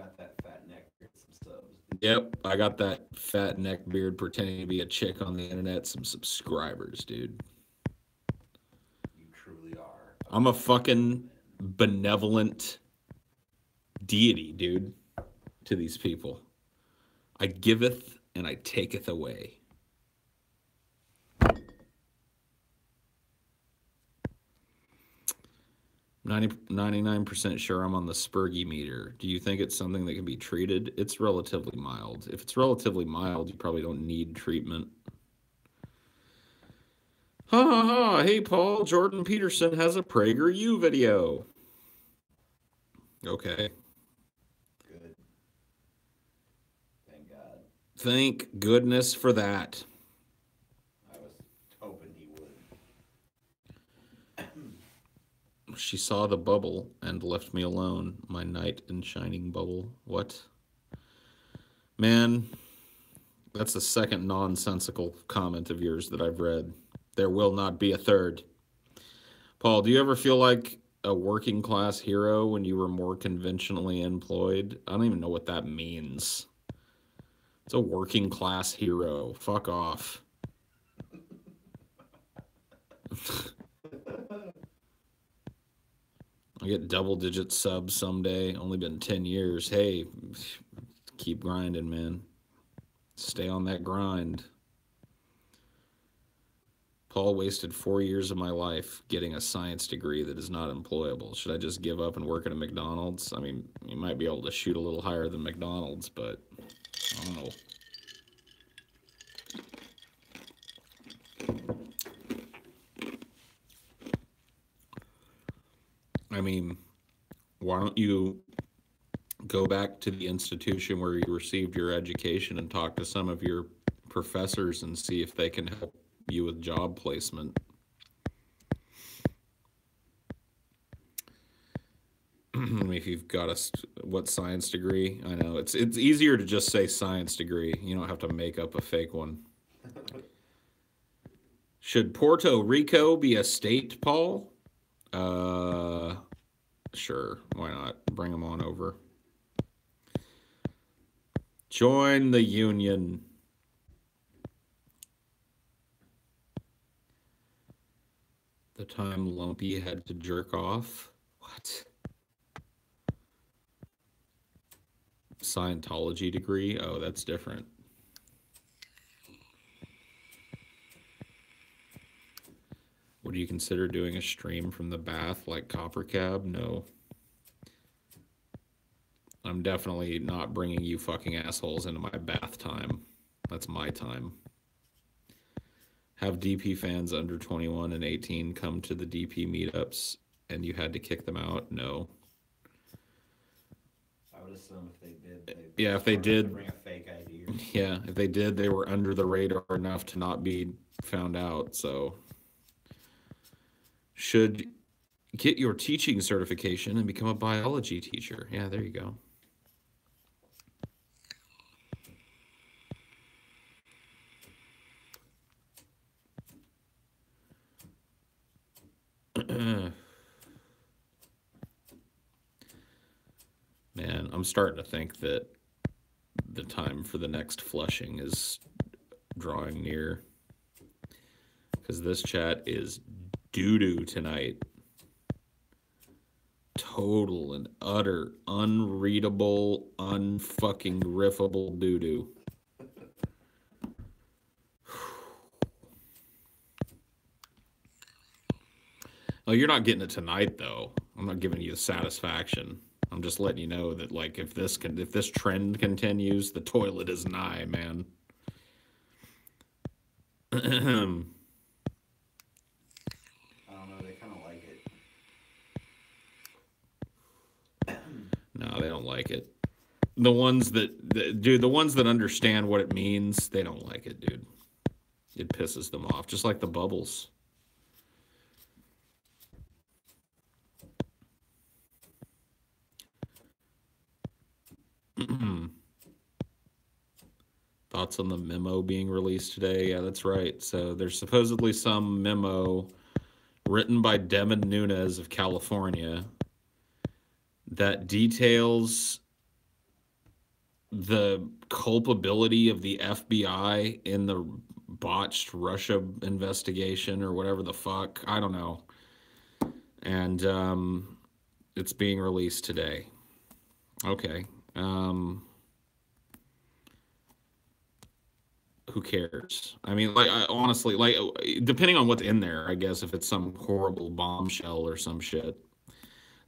got that fat neck and some subs. Yep, I got that fat neck beard pretending to be a chick on the internet. Some subscribers, dude. You truly are. I'm a fucking benevolent deity, dude, to these people. I giveth and I taketh away. 99% sure I'm on the Spurgy meter. Do you think it's something that can be treated? It's relatively mild. If it's relatively mild, you probably don't need treatment. Ha ha ha. Hey, Paul, Jordan Peterson has a PragerU video. Okay. Good. Thank God. Thank goodness for that. I was hoping he would. She saw the bubble and left me alone. My knight in shining bubble. What? Man, that's the second nonsensical comment of yours that I've read. There will not be a third. Paul, do you ever feel like a working class hero when you were more conventionally employed? I don't even know what that means. It's a working class hero. Fuck off. I get double-digit subs someday. Only been 10 years. Hey, keep grinding, man. Stay on that grind. Paul wasted 4 years of my life getting a science degree that is not employable. Should I just give up and work at a McDonald's? I mean, you might be able to shoot a little higher than McDonald's, but I don't know. I mean, why don't you go back to the institution where you received your education and talk to some of your professors and see if they can help you with job placement? If you've got what science degree? I know it's easier to just say science degree. You don't have to make up a fake one. Should Puerto Rico be a state, Paul? Sure. Why not? Bring them on over. Join the union. The time Lumpy had to jerk off? What? Scientology degree? Oh, that's different. Would you consider doing a stream from the bath like Copper Cab? No. I'm definitely not bringing you fucking assholes into my bath time. That's my time. Have DP fans under 21 and 18 come to the DP meetups and you had to kick them out? No. I would assume if they did, yeah, if they did, bring a fake ID. Yeah, if they did, they were under the radar enough to not be found out. So, should get your teaching certification and become a biology teacher. Yeah, there you go. Man, I'm starting to think that the time for the next flushing is drawing near. Because this chat is doo-doo tonight. Total and utter, unreadable, unfucking riffable doo-doo. Oh, you're not getting it tonight, though. I'm not giving you the satisfaction. I'm just letting you know that, like, if this trend continues, the toilet is nigh, man. I don't know. They kind of like it. No, they don't like it. The ones that understand what it means, they don't like it, dude. It pisses them off, just like the bubbles. Thoughts on the memo being released today? Yeah, that's right. So there's supposedly some memo written by Devin Nunes of California that details the culpability of the FBI in the botched Russia investigation or whatever the fuck. I don't know. And it's being released today. Okay. Who cares? I mean, like, honestly, like, depending on what's in there, I guess if it's some horrible bombshell or some shit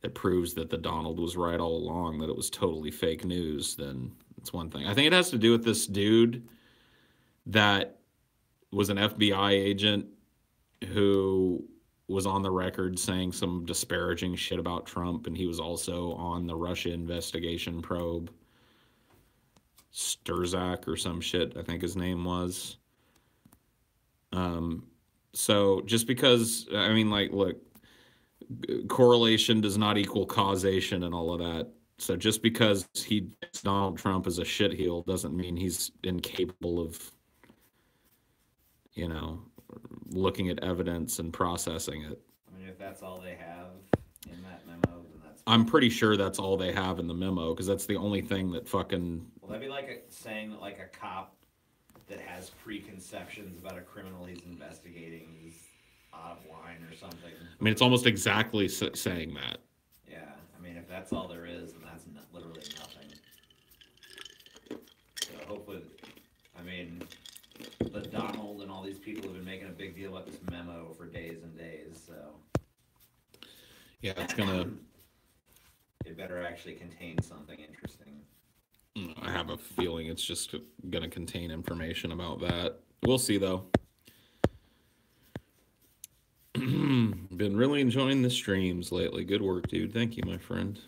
that proves that the Donald was right all along, that it was totally fake news, then it's one thing. I think it has to do with this dude that was an FBI agent who was on the record saying some disparaging shit about Trump, and he was also on the Russia investigation probe. Sturzak or some shit, I think his name was. So just because, I mean, like, look, correlation does not equal causation and all of that. So just because Donald Trump is a shitheel doesn't mean he's incapable of, you know, looking at evidence and processing it. I mean, if that's all they have in that memo, then that's... I'm pretty sure that's all they have in the memo, because that's the only thing that fucking... Well, that'd be like saying that, like, a cop that has preconceptions about a criminal he's investigating is out of line or something. I mean, it's almost exactly saying that. Yeah, I mean, if that's all there is, then that's literally nothing. So hopefully, I mean, the Donald and all these people have been making a big deal about this memo for days and days, so... Yeah, it's gonna... It better actually contain something interesting. I have a feeling it's just gonna contain information about that. We'll see, though. Been really enjoying the streams lately. Good work, dude. Thank you, my friend.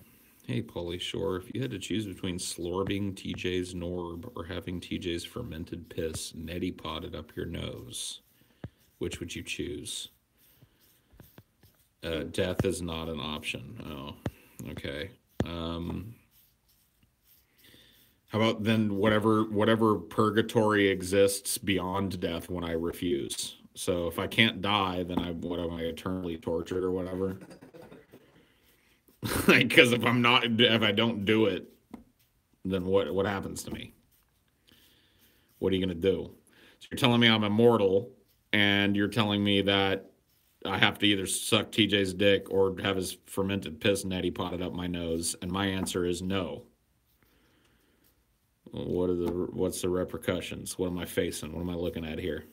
Hey, Pauly Shore. If you had to choose between slorbing TJ's Norb or having TJ's fermented piss neti potted up your nose, which would you choose? Death is not an option. Oh, okay. How about then whatever purgatory exists beyond death when I refuse? So if I can't die, then what am I, eternally tortured or whatever? Because if I don't do it, then what happens to me? What are you gonna do? So you're telling me I'm immortal, and you're telling me that I have to either suck TJ's dick or have his fermented piss neti potted up my nose, and my answer is no. What's the repercussions? What am I facing? What am I looking at here?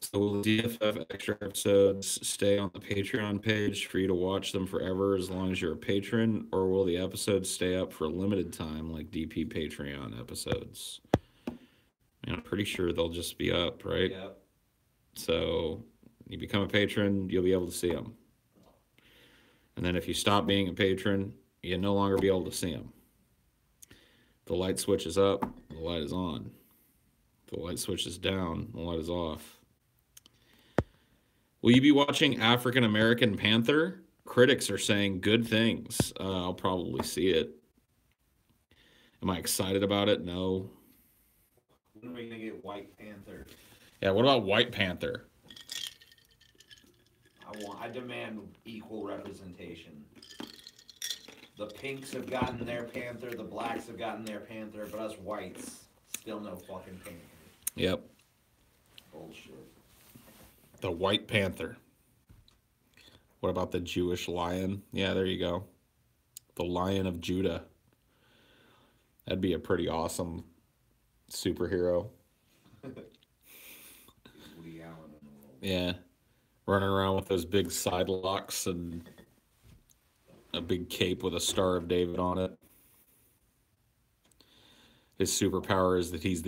So will DFF extra episodes stay on the Patreon page for you to watch them forever as long as you're a patron, or will the episodes stay up for a limited time like DP Patreon episodes? I mean, I'm pretty sure they'll just be up, right? Yep. So you become a patron, you'll be able to see them. And then if you stop being a patron, you'll no longer be able to see them. The light switch is up, the light is on. The light switch is down, the light is off. Will you be watching African American Panther? Critics are saying good things. I'll probably see it. Am I excited about it? No. When are we going to get White Panther? Yeah, what about White Panther? I demand equal representation. The pinks have gotten their Panther, the blacks have gotten their Panther, but us whites, still no fucking Panther. Yep. Bullshit. The White Panther. What about the Jewish lion? Yeah, there you go. The Lion of Judah. That'd be a pretty awesome superhero. Woody Allen in the world. Yeah. Running around with those big side locks and a big cape with a Star of David on it. His superpower is that he's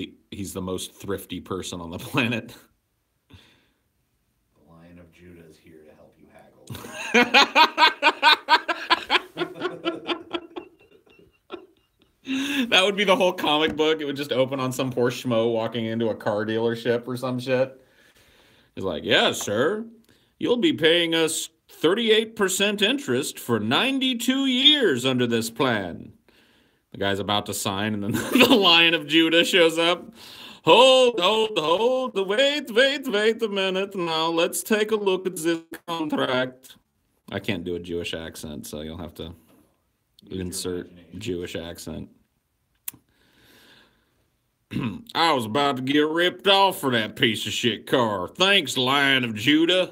the most thrifty person on the planet. The Lion of Judah is here to help you haggle. That would be the whole comic book. It would just open on some poor schmo walking into a car dealership or some shit. He's like, yeah, sir, you'll be paying us 38% interest for 92 years under this plan. The guy's about to sign, and then the Lion of Judah shows up. Wait a minute. Now let's take a look at this contract. I can't do a Jewish accent, so you'll have to insert Jewish accent. I was about to get ripped off for that piece of shit car. Thanks, Lion of Judah.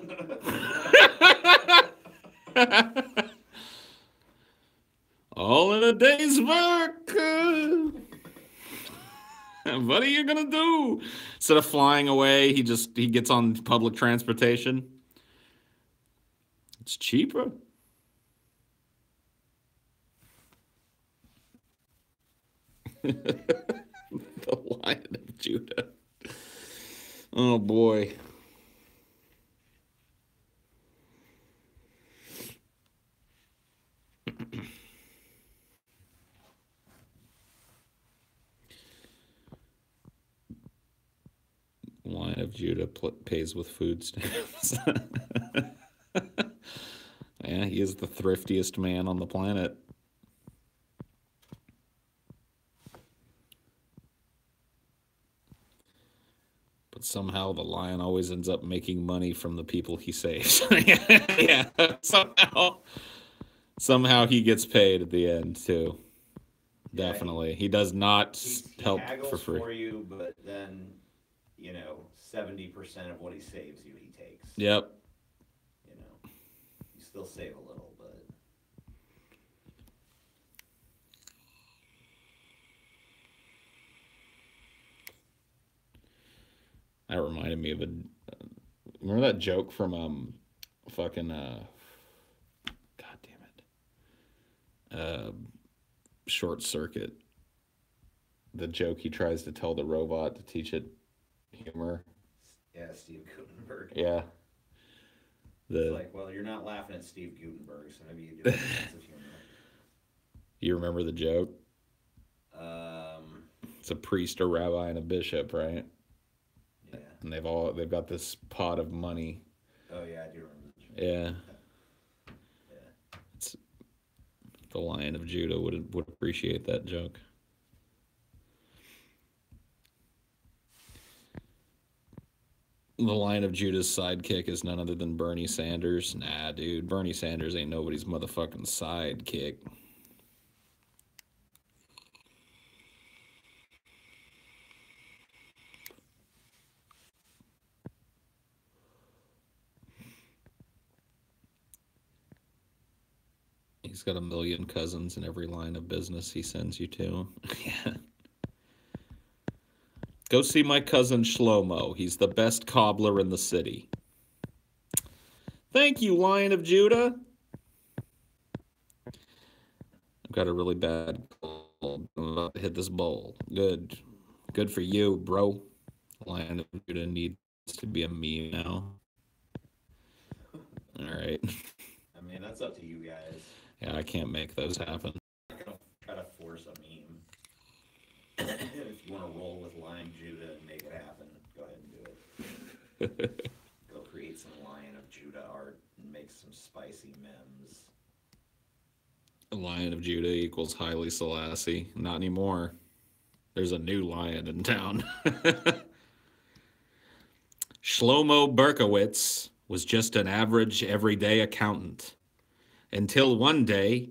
All in a day's work. What are you gonna do? Instead of flying away, he gets on public transportation. It's cheaper. The Lion of Judah. Oh boy. Lion of Judah pays with food stamps. Yeah, he is the thriftiest man on the planet. But somehow the lion always ends up making money from the people he saves. Yeah, somehow he gets paid at the end too. Yeah, definitely, he does not help for free. For you, but then 70% of what he saves you, he takes. Yep. You still save a little, but. That reminded me of remember that joke from fucking God damn it, Short Circuit. The joke he tries to tell the robot to teach it humor. Yeah, Steve Gutenberg. Yeah. It's like, well, you're not laughing at Steve Gutenberg, so maybe you do have a sense of humor. You remember the joke? It's a priest, a rabbi, and a bishop, right? Yeah. And they've got this pot of money. Oh yeah, I do remember the joke. Yeah. It's the Lion of Judah would appreciate that joke. The Lion of Judah's sidekick is none other than Bernie Sanders. Nah, dude, Bernie Sanders ain't nobody's motherfucking sidekick. He's got a million cousins in every line of business he sends you to. Yeah. Go see my cousin Shlomo. He's the best cobbler in the city. Thank you, Lion of Judah. I've got a really bad cold. I'm about to hit this bowl. Good. Good for you, bro. Lion of Judah needs to be a meme now. All right. I mean, that's up to you guys. Yeah, I can't make those happen. I'm not going to try to force a meme. If you want to roll with Lion Judah and make it happen, go ahead and do it. Go create some Lion of Judah art and make some spicy memes. Lion of Judah equals Haile Selassie. Not anymore. There's a new lion in town. Shlomo Berkowitz was just an average, everyday accountant. Until one day,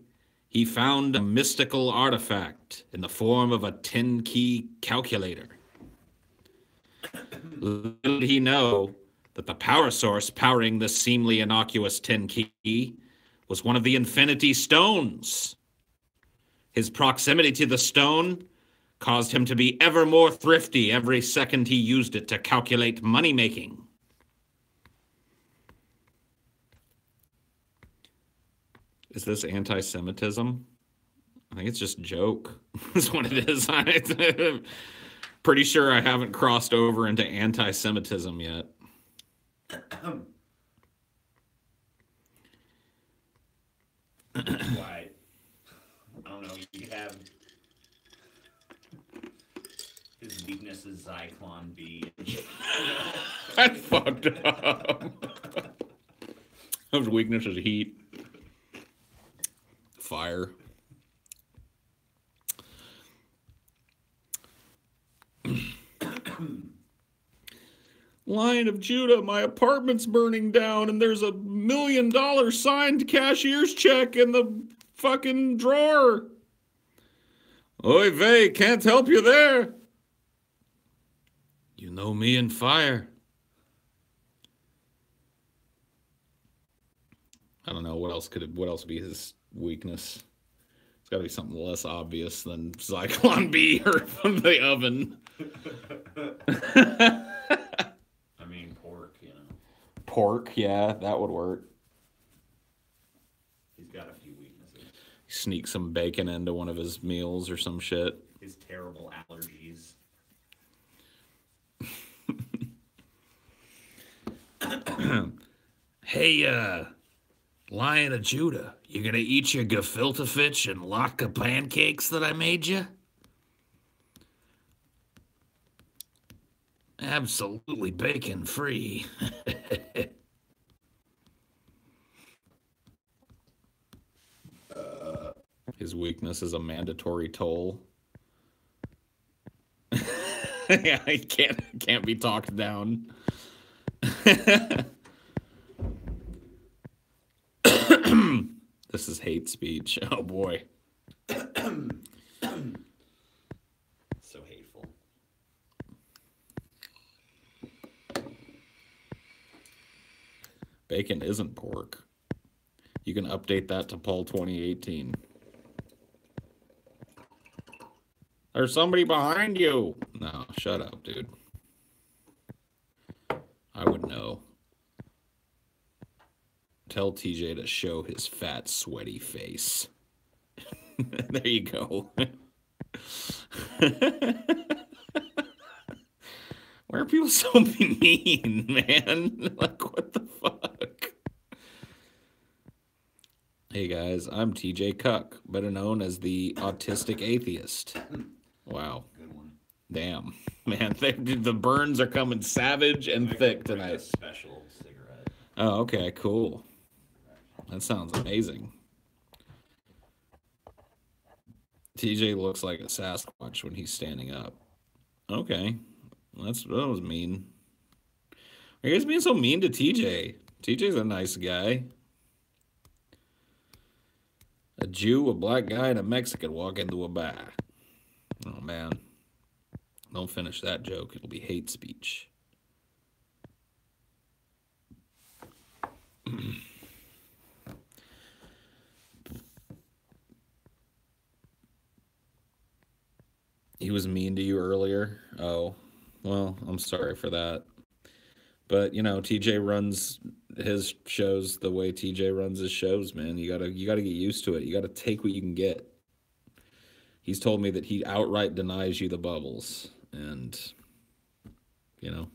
he found a mystical artifact in the form of a 10-key calculator. Little did he know that the power source powering this seemingly innocuous 10-key was one of the Infinity Stones. His proximity to the stone caused him to be ever more thrifty every second he used it to calculate money-making. Is this anti-Semitism? I think it's just a joke. That's what it is. I'm pretty sure I haven't crossed over into anti-Semitism yet. Why? I don't know. You have his weakness is Zyklon B. I fucked up. His weakness is heat. Fire. Lion of Judah, my apartment's burning down and there's $1 million signed cashier's check in the fucking drawer. Oy vey, can't help you there. You know me and fire. I don't know what else would be his weakness. It's got to be something less obvious than Zyklon B or from the oven. I mean, pork, you know. Pork, yeah, that would work. He's got a few weaknesses. Sneak some bacon into one of his meals or some shit. His terrible allergies. Hey, Lion of Judah, you gonna eat your gefilte fish and latke pancakes that I made you? Absolutely bacon free. His weakness is a mandatory toll. Yeah, he can't be talked down. This is hate speech. Oh boy. So hateful. Bacon isn't pork. You can update that to Paul 2018. There's somebody behind you. No, shut up, dude. I would know. Tell TJ to show his fat, sweaty face. There you go. Why are people so mean, man? Like, what the fuck? Hey, guys, I'm TJ Cuck, better known as the Autistic Atheist. Wow. Good one. Damn. Man, the burns are coming savage and thick tonight. A special cigarette. Oh, okay, cool. That sounds amazing. TJ looks like a Sasquatch when he's standing up. Okay. That was mean. Are you guys being so mean to TJ? TJ's a nice guy. A Jew, a black guy, and a Mexican walk into a bar. Oh, man. Don't finish that joke. It'll be hate speech. He was mean to you earlier? Oh, well, I'm sorry for that. But, you know, TJ runs his shows the way TJ runs his shows, man. You gotta get used to it. You gotta take what you can get. He's told me that he outright denies you the bubbles. And, you know.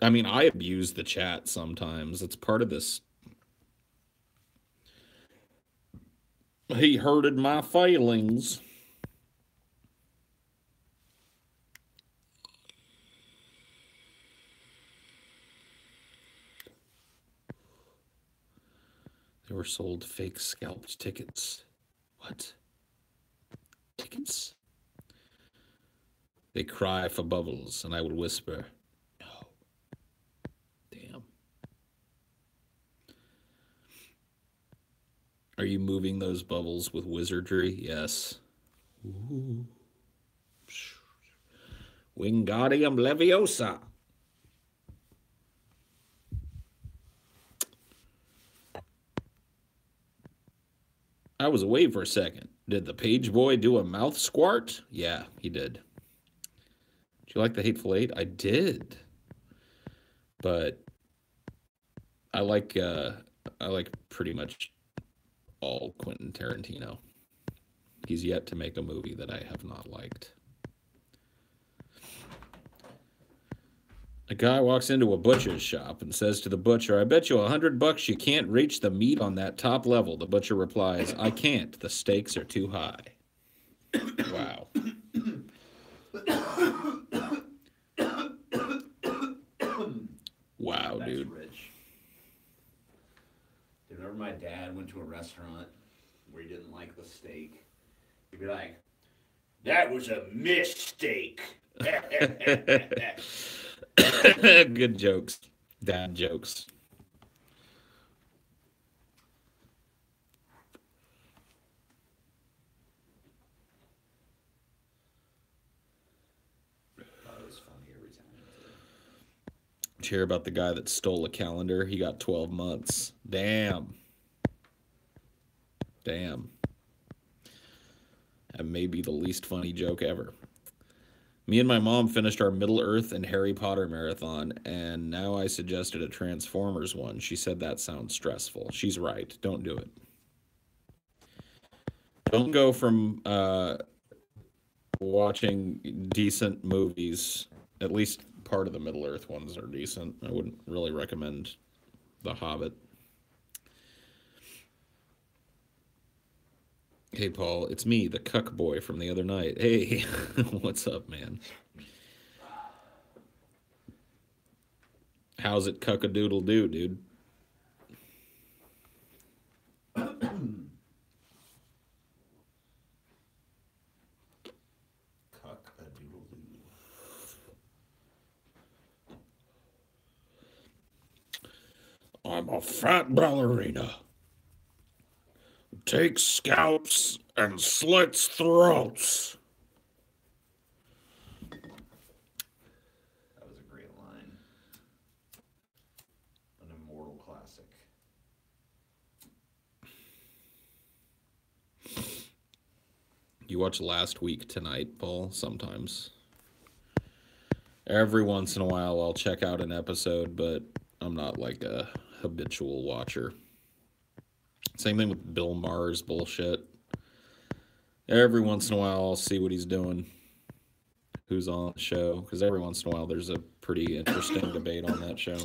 I mean, I abuse the chat sometimes. It's part of this. He hurted my feelings. They were sold fake scalped tickets. What? Tickets? They cry for bubbles, and I would whisper, no. Damn. Are you moving those bubbles with wizardry? Yes. Ooh. Wingardium Leviosa. I was away for a second. Did the page boy do a mouth squart? Yeah, he did. Did you like the Hateful Eight? I did. But I like pretty much all Quentin Tarantino. He's yet to make a movie that I have not liked. A guy walks into a butcher's shop and says to the butcher, I bet you $100 you can't reach the meat on that top level. The butcher replies, I can't. The stakes are too high. Wow. Wow, That's dude. Rich. Whenever my dad went to a restaurant where he didn't like the steak, he'd be like, that was a mistake. Good jokes. Dad jokes. Thought it was funny every time. Did you hear about the guy that stole a calendar? He got 12 months. Damn. Damn. That may be the least funny joke ever. Me and my mom finished our Middle Earth and Harry Potter marathon, and now I suggested a Transformers one. She said that sounds stressful. She's right. Don't do it. Don't go from watching decent movies. At least part of the Middle Earth ones are decent. I wouldn't really recommend The Hobbit. Hey, Paul, it's me, the cuck boy from the other night. Hey, what's up, man? How's it cuck-a-doodle-doo, dude? I'm a fat ballerina. Takes scalps and slits throats. That was a great line. An immortal classic. You watch Last Week Tonight, Paul, sometimes. Every once in a while I'll check out an episode, but I'm not like a habitual watcher. Same thing with Bill Maher's bullshit. Every once in a while I'll see what he's doing, who's on the show, because every once in a while there's a pretty interesting debate on that show.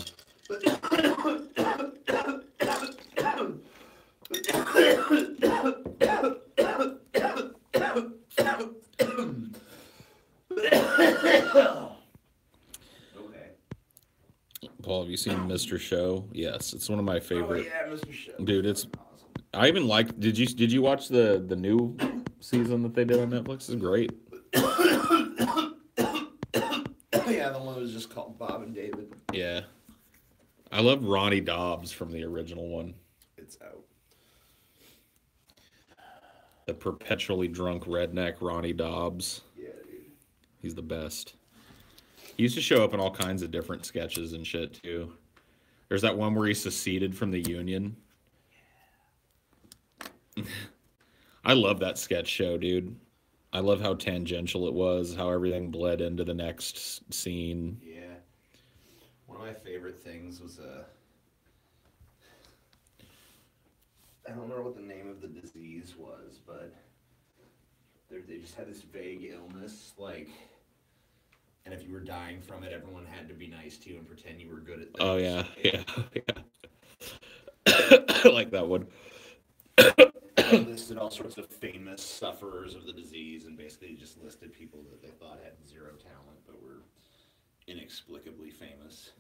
Paul, have you seen Mr. Show? Yes, it's one of my favorite. Oh yeah, Mr. Show. Dude, it's. I even like. Did you watch the new season that they did on Netflix? It's great. Yeah, the one that was just called Bob and David. Yeah, I love Ronnie Dobbs from the original one. It's out. The perpetually drunk redneck Ronnie Dobbs. Yeah, dude. He's the best. He used to show up in all kinds of different sketches and shit, too. There's that one where he seceded from the Union. I love that sketch show, dude. I love how tangential it was, how everything bled into the next scene. Yeah. One of my favorite things was I don't remember what the name of the disease was, but they just had this vague illness, like, and if you were dying from it, everyone had to be nice to you and pretend you were good at things. Oh, yeah. I like that one. They listed all sorts of famous sufferers of the disease and basically just listed people that they thought had zero talent but were inexplicably famous.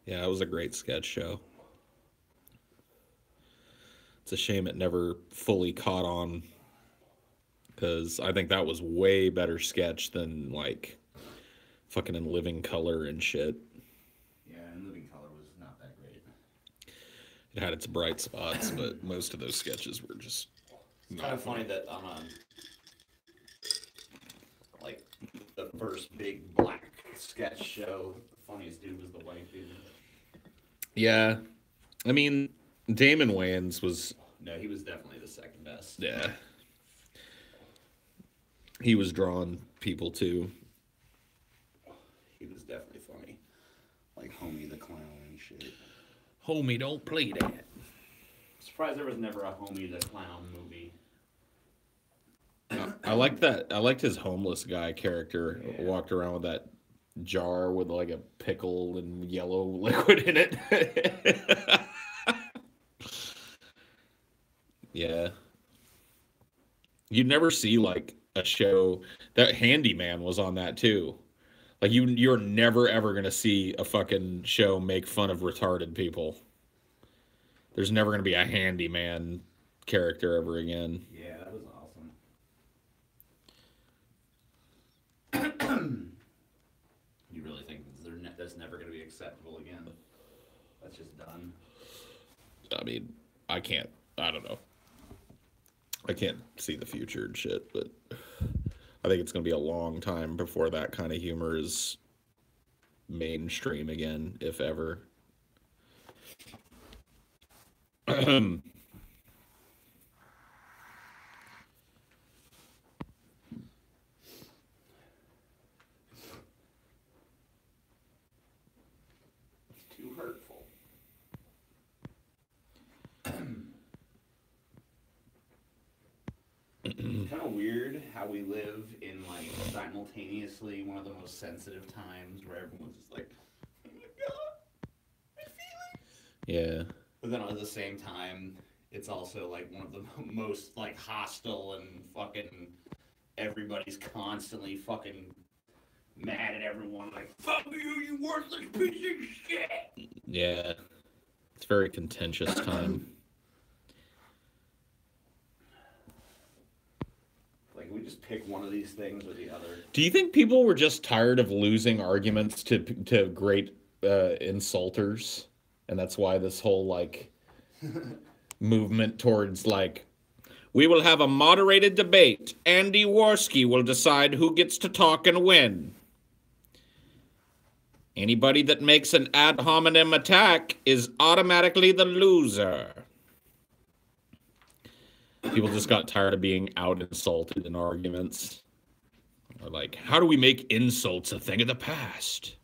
Yeah, it was a great sketch show. It's a shame it never fully caught on, because I think that was way better sketch than, like, fucking In Living Color and shit. Yeah, In Living Color was not that great. It had its bright spots, but most of those sketches were just It's kind of funny that on like the first big black sketch show, the funniest dude was the white dude. Yeah. I mean, Damon Wayans was... No, he was definitely the second best. Yeah. He was drawing people, too. He was definitely funny. Like Homie the Clown and shit. Homie, don't play that. I'm surprised there was never a Homie the Clown movie. I like that. I liked his homeless guy character. Yeah. Walked around with that jar with like a pickle and yellow liquid in it. Yeah. You'd never see like a show that Handyman was on that too. Like you're never ever gonna see a fucking show make fun of retarded people. There's never gonna be a Handyman character ever again. Yeah, that was awesome. never going to be acceptable again. That's just done. I mean, I don't know. I can't see the future and shit, but I think it's going to be a long time before that kind of humor is mainstream again, if ever. Too hurtful. It's kind of weird how we live in, like, simultaneously one of the most sensitive times where everyone's just like, oh my god, my feelings. Yeah. But then at the same time, it's also, like, one of the most, like, hostile and fucking everybody's constantly fucking mad at everyone, like, fuck you, you worthless piece of shit. Yeah. It's a very contentious time. Like, we just pick one of these things or the other. Do you think people were just tired of losing arguments to great insulters? And that's why this whole, like, movement towards, like, we will have a moderated debate. Andy Worski will decide who gets to talk and win. Anybody that makes an ad hominem attack is automatically the loser. People just got tired of being out-insulted in arguments. Or like, how do we make insults a thing of the past?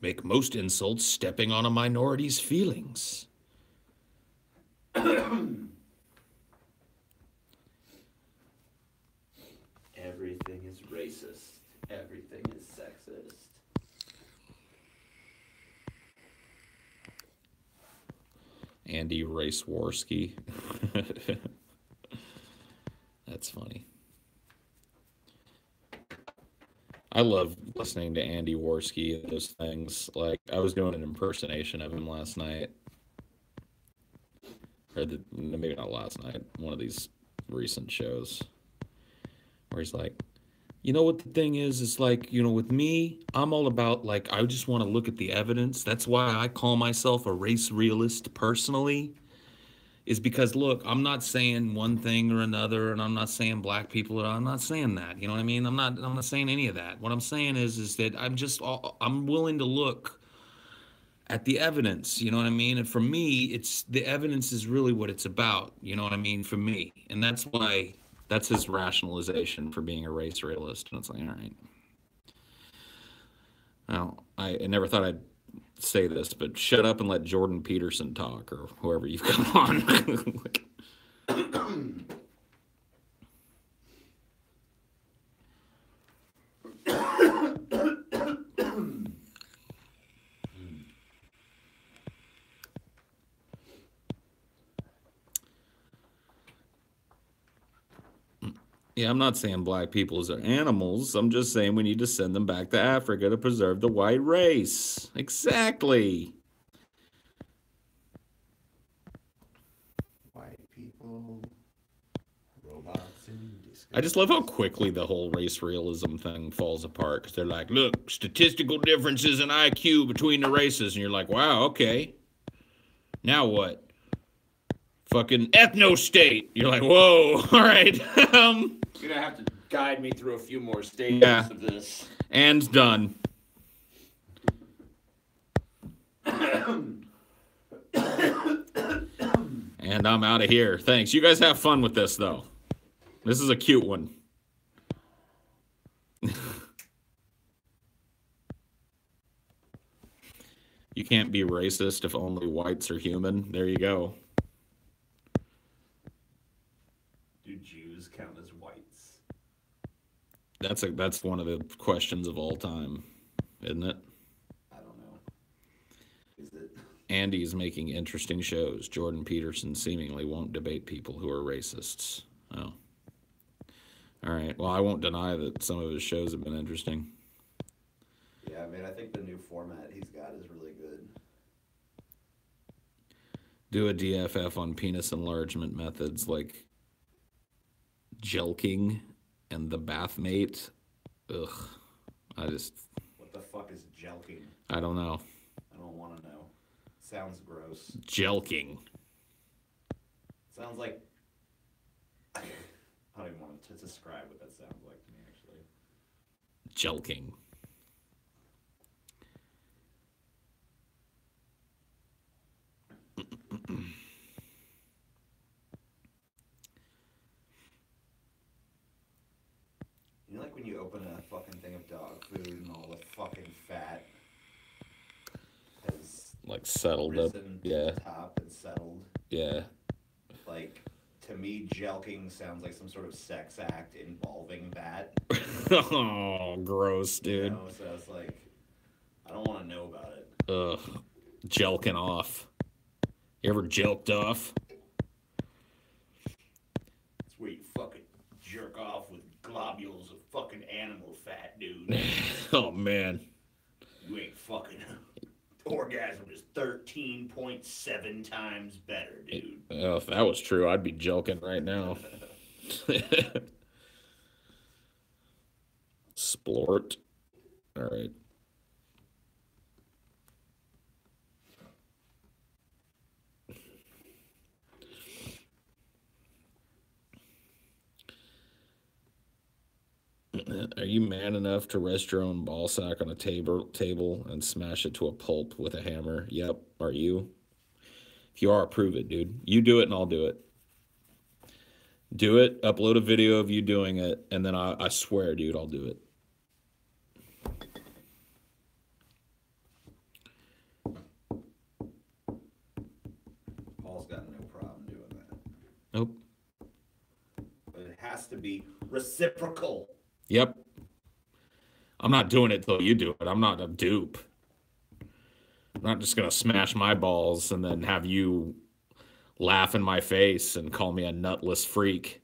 Make most insults stepping on a minority's feelings. Everything is racist. Everything is sexist. Andy Raceworski. That's funny. I love listening to Andy Worski and those things. Like, I was doing an impersonation of him last night. Maybe not last night. One of these recent shows. Where he's like, you know what the thing is like, you know, with me, I'm all about, like, I just want to look at the evidence. That's why I call myself a race realist personally, is because, look, I'm not saying one thing or another, and I'm not saying black people, I'm not saying that, you know what I mean? I'm not saying any of that. What I'm saying is that I'm willing to look at the evidence, you know what I mean? And for me, it's the evidence is really what it's about, you know what I mean, for me. And that's why, that's his rationalization for being a race realist. And it's like, all right. Well, I never thought I'd say this, but shut up and let Jordan Peterson talk, or whoever you've got on. Yeah, I'm not saying black people are animals. I'm just saying we need to send them back to Africa to preserve the white race. Exactly. White people, robots in disguise. I just love how quickly the whole race realism thing falls apart, because they're like, look, statistical differences in IQ between the races. And you're like, wow, okay. Now what? Fucking ethno-state. You're like, whoa, all right. You're going to have to guide me through a few more stages of this. And done. And I'm out of here. Thanks. You guys have fun with this, though. This is a cute one. You can't be racist if only whites are human. There you go. Do Jews count as whites? That's one of the questions of all time, isn't it? I don't know. Is it? Andy's making interesting shows. Jordan Peterson seemingly won't debate people who are racists. Oh. All right. Well, I won't deny that some of his shows have been interesting. Yeah, I mean, I think the new format he's got is really good. Do a DFF on penis enlargement methods like jelking and the bathmate. Ugh. I just... What the fuck is jelking? I don't know. I don't want to know. Sounds gross. Jelking. Sounds like... I don't even want to describe what that sounds like to me, actually. Jelking. You know, like when you open a fucking thing of dog food and all the fucking fat has Like settled up. risen to Yeah. the top and settled. Yeah. Like, to me, jelking sounds like some sort of sex act involving that. Oh, gross, dude. You know, so it's like, I don't want to know about it. Ugh. Jelking off. You ever jelked off? It's where you fucking jerk off with globules of fucking animal fat, dude. Oh, man. You ain't fucking... Orgasm is 13.7 times better, dude. Oh, if that was true, I'd be jelking right now. Splort. All right. Are you man enough to rest your own ball sack on a table and smash it to a pulp with a hammer? Yep. Are you? If you are, prove it, dude. You do it and I'll do it. Do it. Upload a video of you doing it, and then I swear, dude, I'll do it. Paul's got no problem doing that. Nope. But it has to be reciprocal. Yep. I'm not doing it till you do it. I'm not a dupe. I'm not just going to smash my balls and then have you laugh in my face and call me a nutless freak.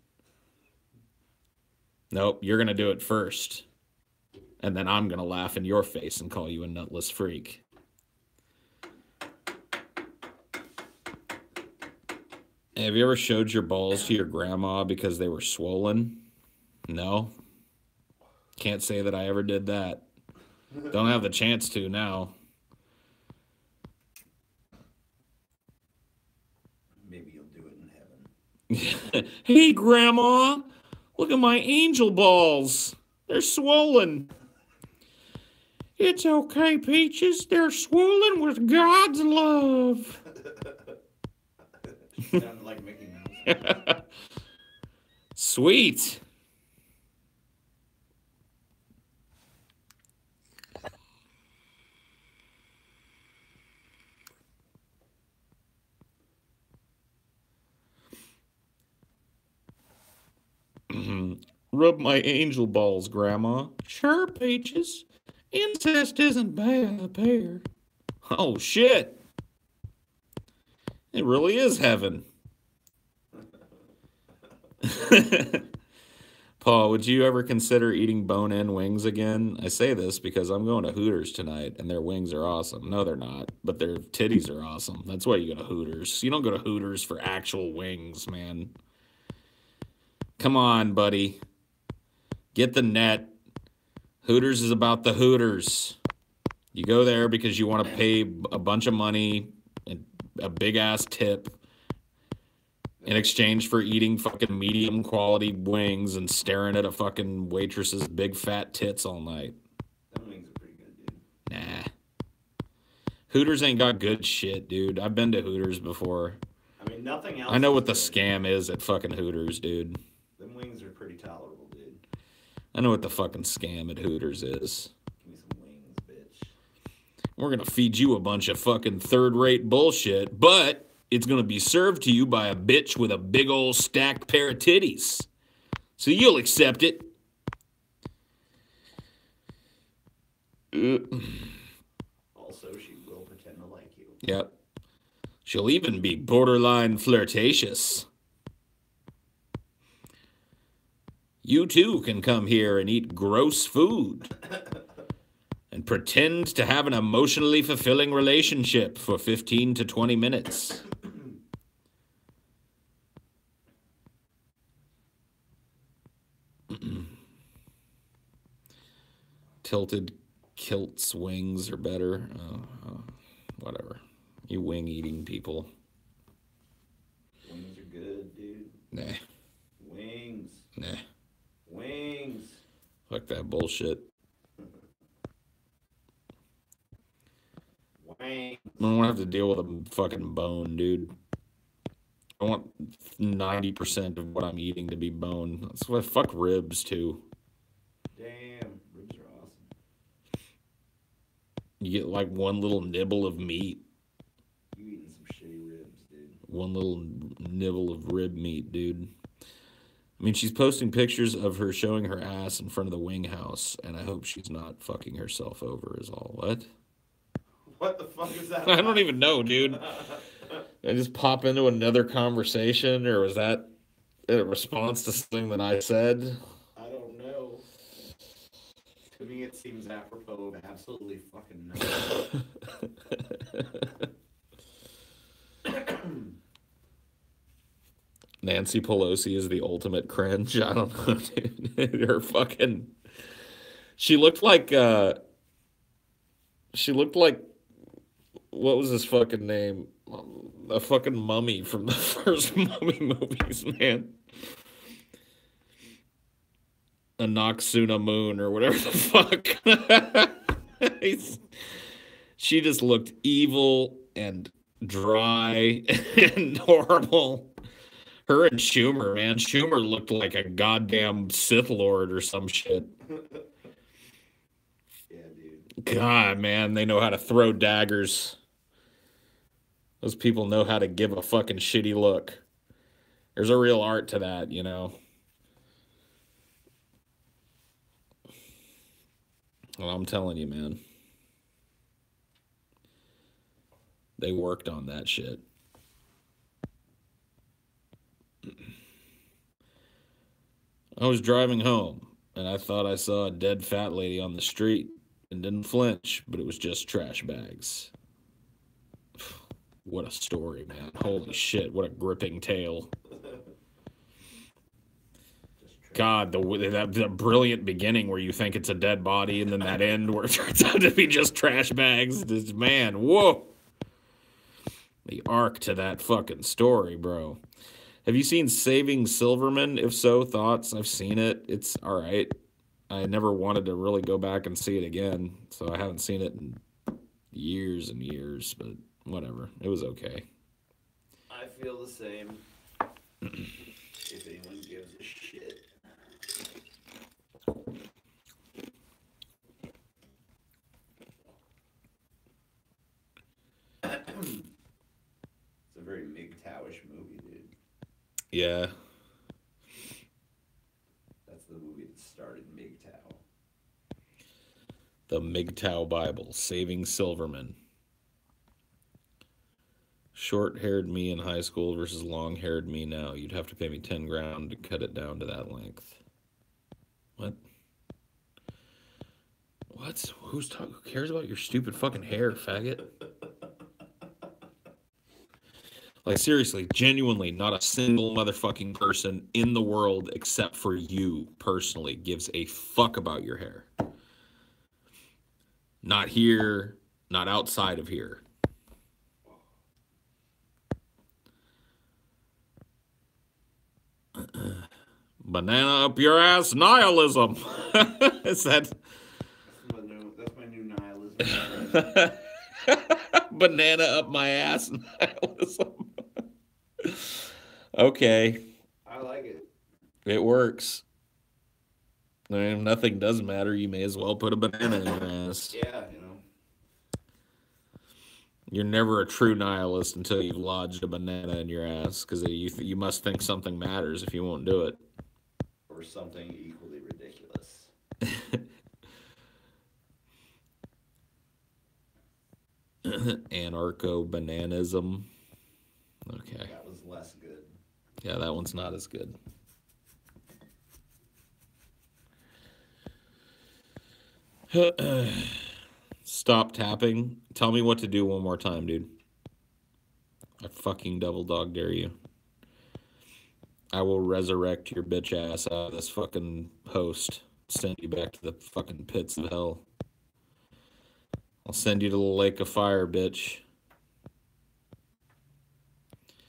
Nope, you're going to do it first. And then I'm going to laugh in your face and call you a nutless freak. Have you ever showed your balls to your grandma because they were swollen? No? Can't say that I ever did that. Don't have the chance to now. Maybe you'll do it in heaven. Hey, Grandma, look at my angel balls. They're swollen. It's okay, Peaches. They're swollen with God's love. She sounded like Mickey Mouse. Sweet. Rub my angel balls, Grandma. Sure, Peaches. Incest isn't bad, a pair. Oh, shit. It really is heaven. Paul, would you ever consider eating bone-in wings again? I say this because I'm going to Hooters tonight, and their wings are awesome. No, they're not, but their titties are awesome. That's why you go to Hooters. You don't go to Hooters for actual wings, man. Come on, buddy. Get the net. Hooters is about the Hooters. You go there because you want to pay a bunch of money and a big-ass tip in exchange for eating fucking medium quality wings and staring at a fucking waitress's big fat tits all night. Them wings are pretty good, dude. Nah. Hooters ain't got good shit, dude. I've been to Hooters before. I mean, nothing else. I know what the good. scam is at fucking Hooters, dude. Them wings are pretty tolerable, dude. I know what the fucking scam at Hooters is. Give me some wings, bitch. We're gonna feed you a bunch of fucking third-rate bullshit, but it's gonna be served to you by a bitch with a big old stacked pair of titties. So you'll accept it. Also, she will pretend to like you. Yep. She'll even be borderline flirtatious. You too can come here and eat gross food and pretend to have an emotionally fulfilling relationship for 15 to 20 minutes. tilted kilt wings are better. Whatever. You wing eating people. Wings are good, dude. Nah. Wings. Nah. Wings. Fuck that bullshit. Wings. I don't want to have to deal with a fucking bone, dude. I want 90% of what I'm eating to be bone. That's why fuck ribs too. Damn, ribs are awesome. You get like one little nibble of meat. You eating some shitty ribs, dude. One little nibble of rib meat, dude. I mean, she's posting pictures of her showing her ass in front of the wing house, and I hope she's not fucking herself over is all. What? What the fuck is that? I don't even know, dude. I just pop into another conversation, or was that a response to something that I said? I don't know. To me, it seems apropos of absolutely fucking nothing. Nancy Pelosi is the ultimate cringe. I don't know, dude. Her fucking... She looked like... What was his fucking name? A fucking mummy from the first Mummy movies, man. Anoxuna Moon or whatever the fuck. She just looked evil and dry and horrible. Her and Schumer, man. Schumer looked like a goddamn Sith Lord or some shit. Yeah, dude. God, man, they know how to throw daggers. Those people know how to give a fucking shitty look. There's a real art to that, you know. Well, I'm telling you, man. They worked on that shit. I was driving home, and I thought I saw a dead fat lady on the street and didn't flinch, but it was just trash bags. What a story, man. Holy shit, what a gripping tale. God, the brilliant beginning where you think it's a dead body and then that end where it turns out to be just trash bags. This, man, whoa. The arc to that fucking story, bro. Have you seen Saving Silverman? If so, thoughts? I've seen it. It's all right. I never wanted to really go back and see it again, so I haven't seen it in years and years, but whatever. It was okay. I feel the same. If anyone gives a shit. It's a very MGTOW-ish movie, dude. Yeah. That's the movie that started MGTOW. The MGTOW Bible, Saving Silverman. Short-haired me in high school versus long-haired me now. You'd have to pay me 10 grand to cut it down to that length. What? What? Who cares about your stupid fucking hair, faggot? Like, seriously, genuinely, not a single motherfucking person in the world except for you personally gives a fuck about your hair. Not here, not outside of here. Banana up your ass nihilism. Is that... That's my new nihilism. Banana up my ass nihilism. Okay. I like it. It works. I mean, if nothing does matter, you may as well put a banana in your ass. Yeah, you know. You're never a true nihilist until you've lodged a banana in your ass, because you must think something matters if you won't do it. Or something equally ridiculous. Anarcho-bananism. Okay. That was less good. Yeah, that one's not as good. Stop tapping. Tell me what to do one more time, dude. I fucking double dog dare you. I will resurrect your bitch ass out of this fucking host. send you back to the fucking pits of hell. I'll send you to the lake of fire, bitch.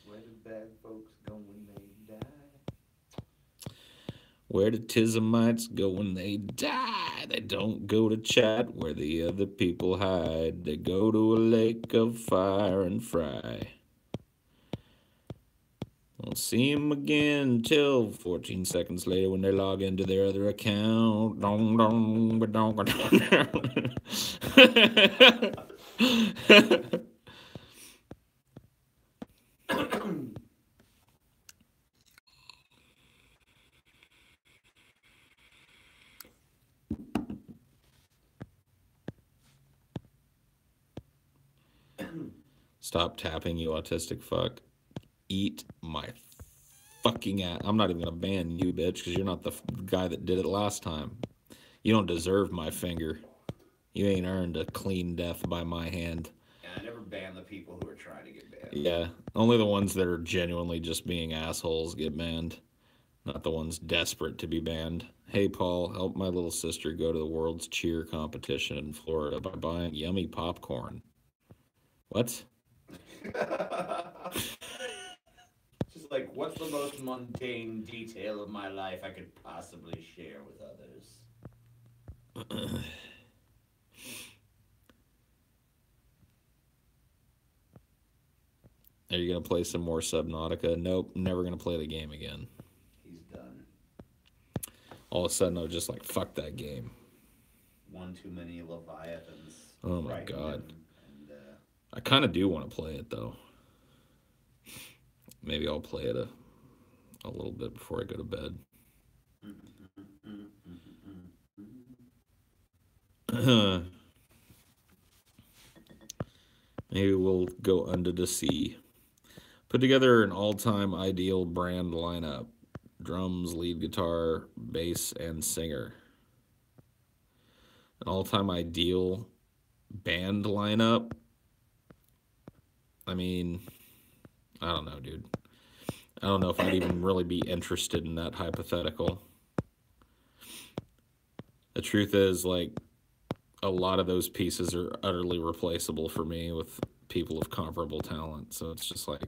Where do bad folks go when they die? Where do Tizamites go when they die? They don't go to chat where the other people hide. They go to a lake of fire and fry. Won't see him again until 14 seconds later when they log into their other account. Dong, dong, ba-dong, ba-dong. Stop tapping, you autistic fuck. Eat my fucking ass. I'm not even gonna ban you, bitch, because you're not the guy that did it last time. You don't deserve my finger. You ain't earned a clean death by my hand. Yeah, I never ban the people who are trying to get banned. Yeah, only the ones that are genuinely just being assholes get banned, not the ones desperate to be banned. Hey, Paul, help my little sister go to the world's cheer competition in Florida by buying yummy popcorn. What? Just like, what's the most mundane detail of my life I could possibly share with others? Are you going to play some more Subnautica? Nope, never going to play the game again. He's done. All of a sudden, I was just like, fuck that game. One too many Leviathans. Oh my God. And, I kind of do want to play it, though. Maybe I'll play it a little bit before I go to bed. Maybe we'll go under the sea. Put together an all-time ideal brand lineup. Drums, lead guitar, bass, and singer. An all-time ideal band lineup? I mean, I don't know, dude. I don't know if I'd even really be interested in that hypothetical. The truth is, like, a lot of those pieces are utterly replaceable for me with people of comparable talent. So it's just like,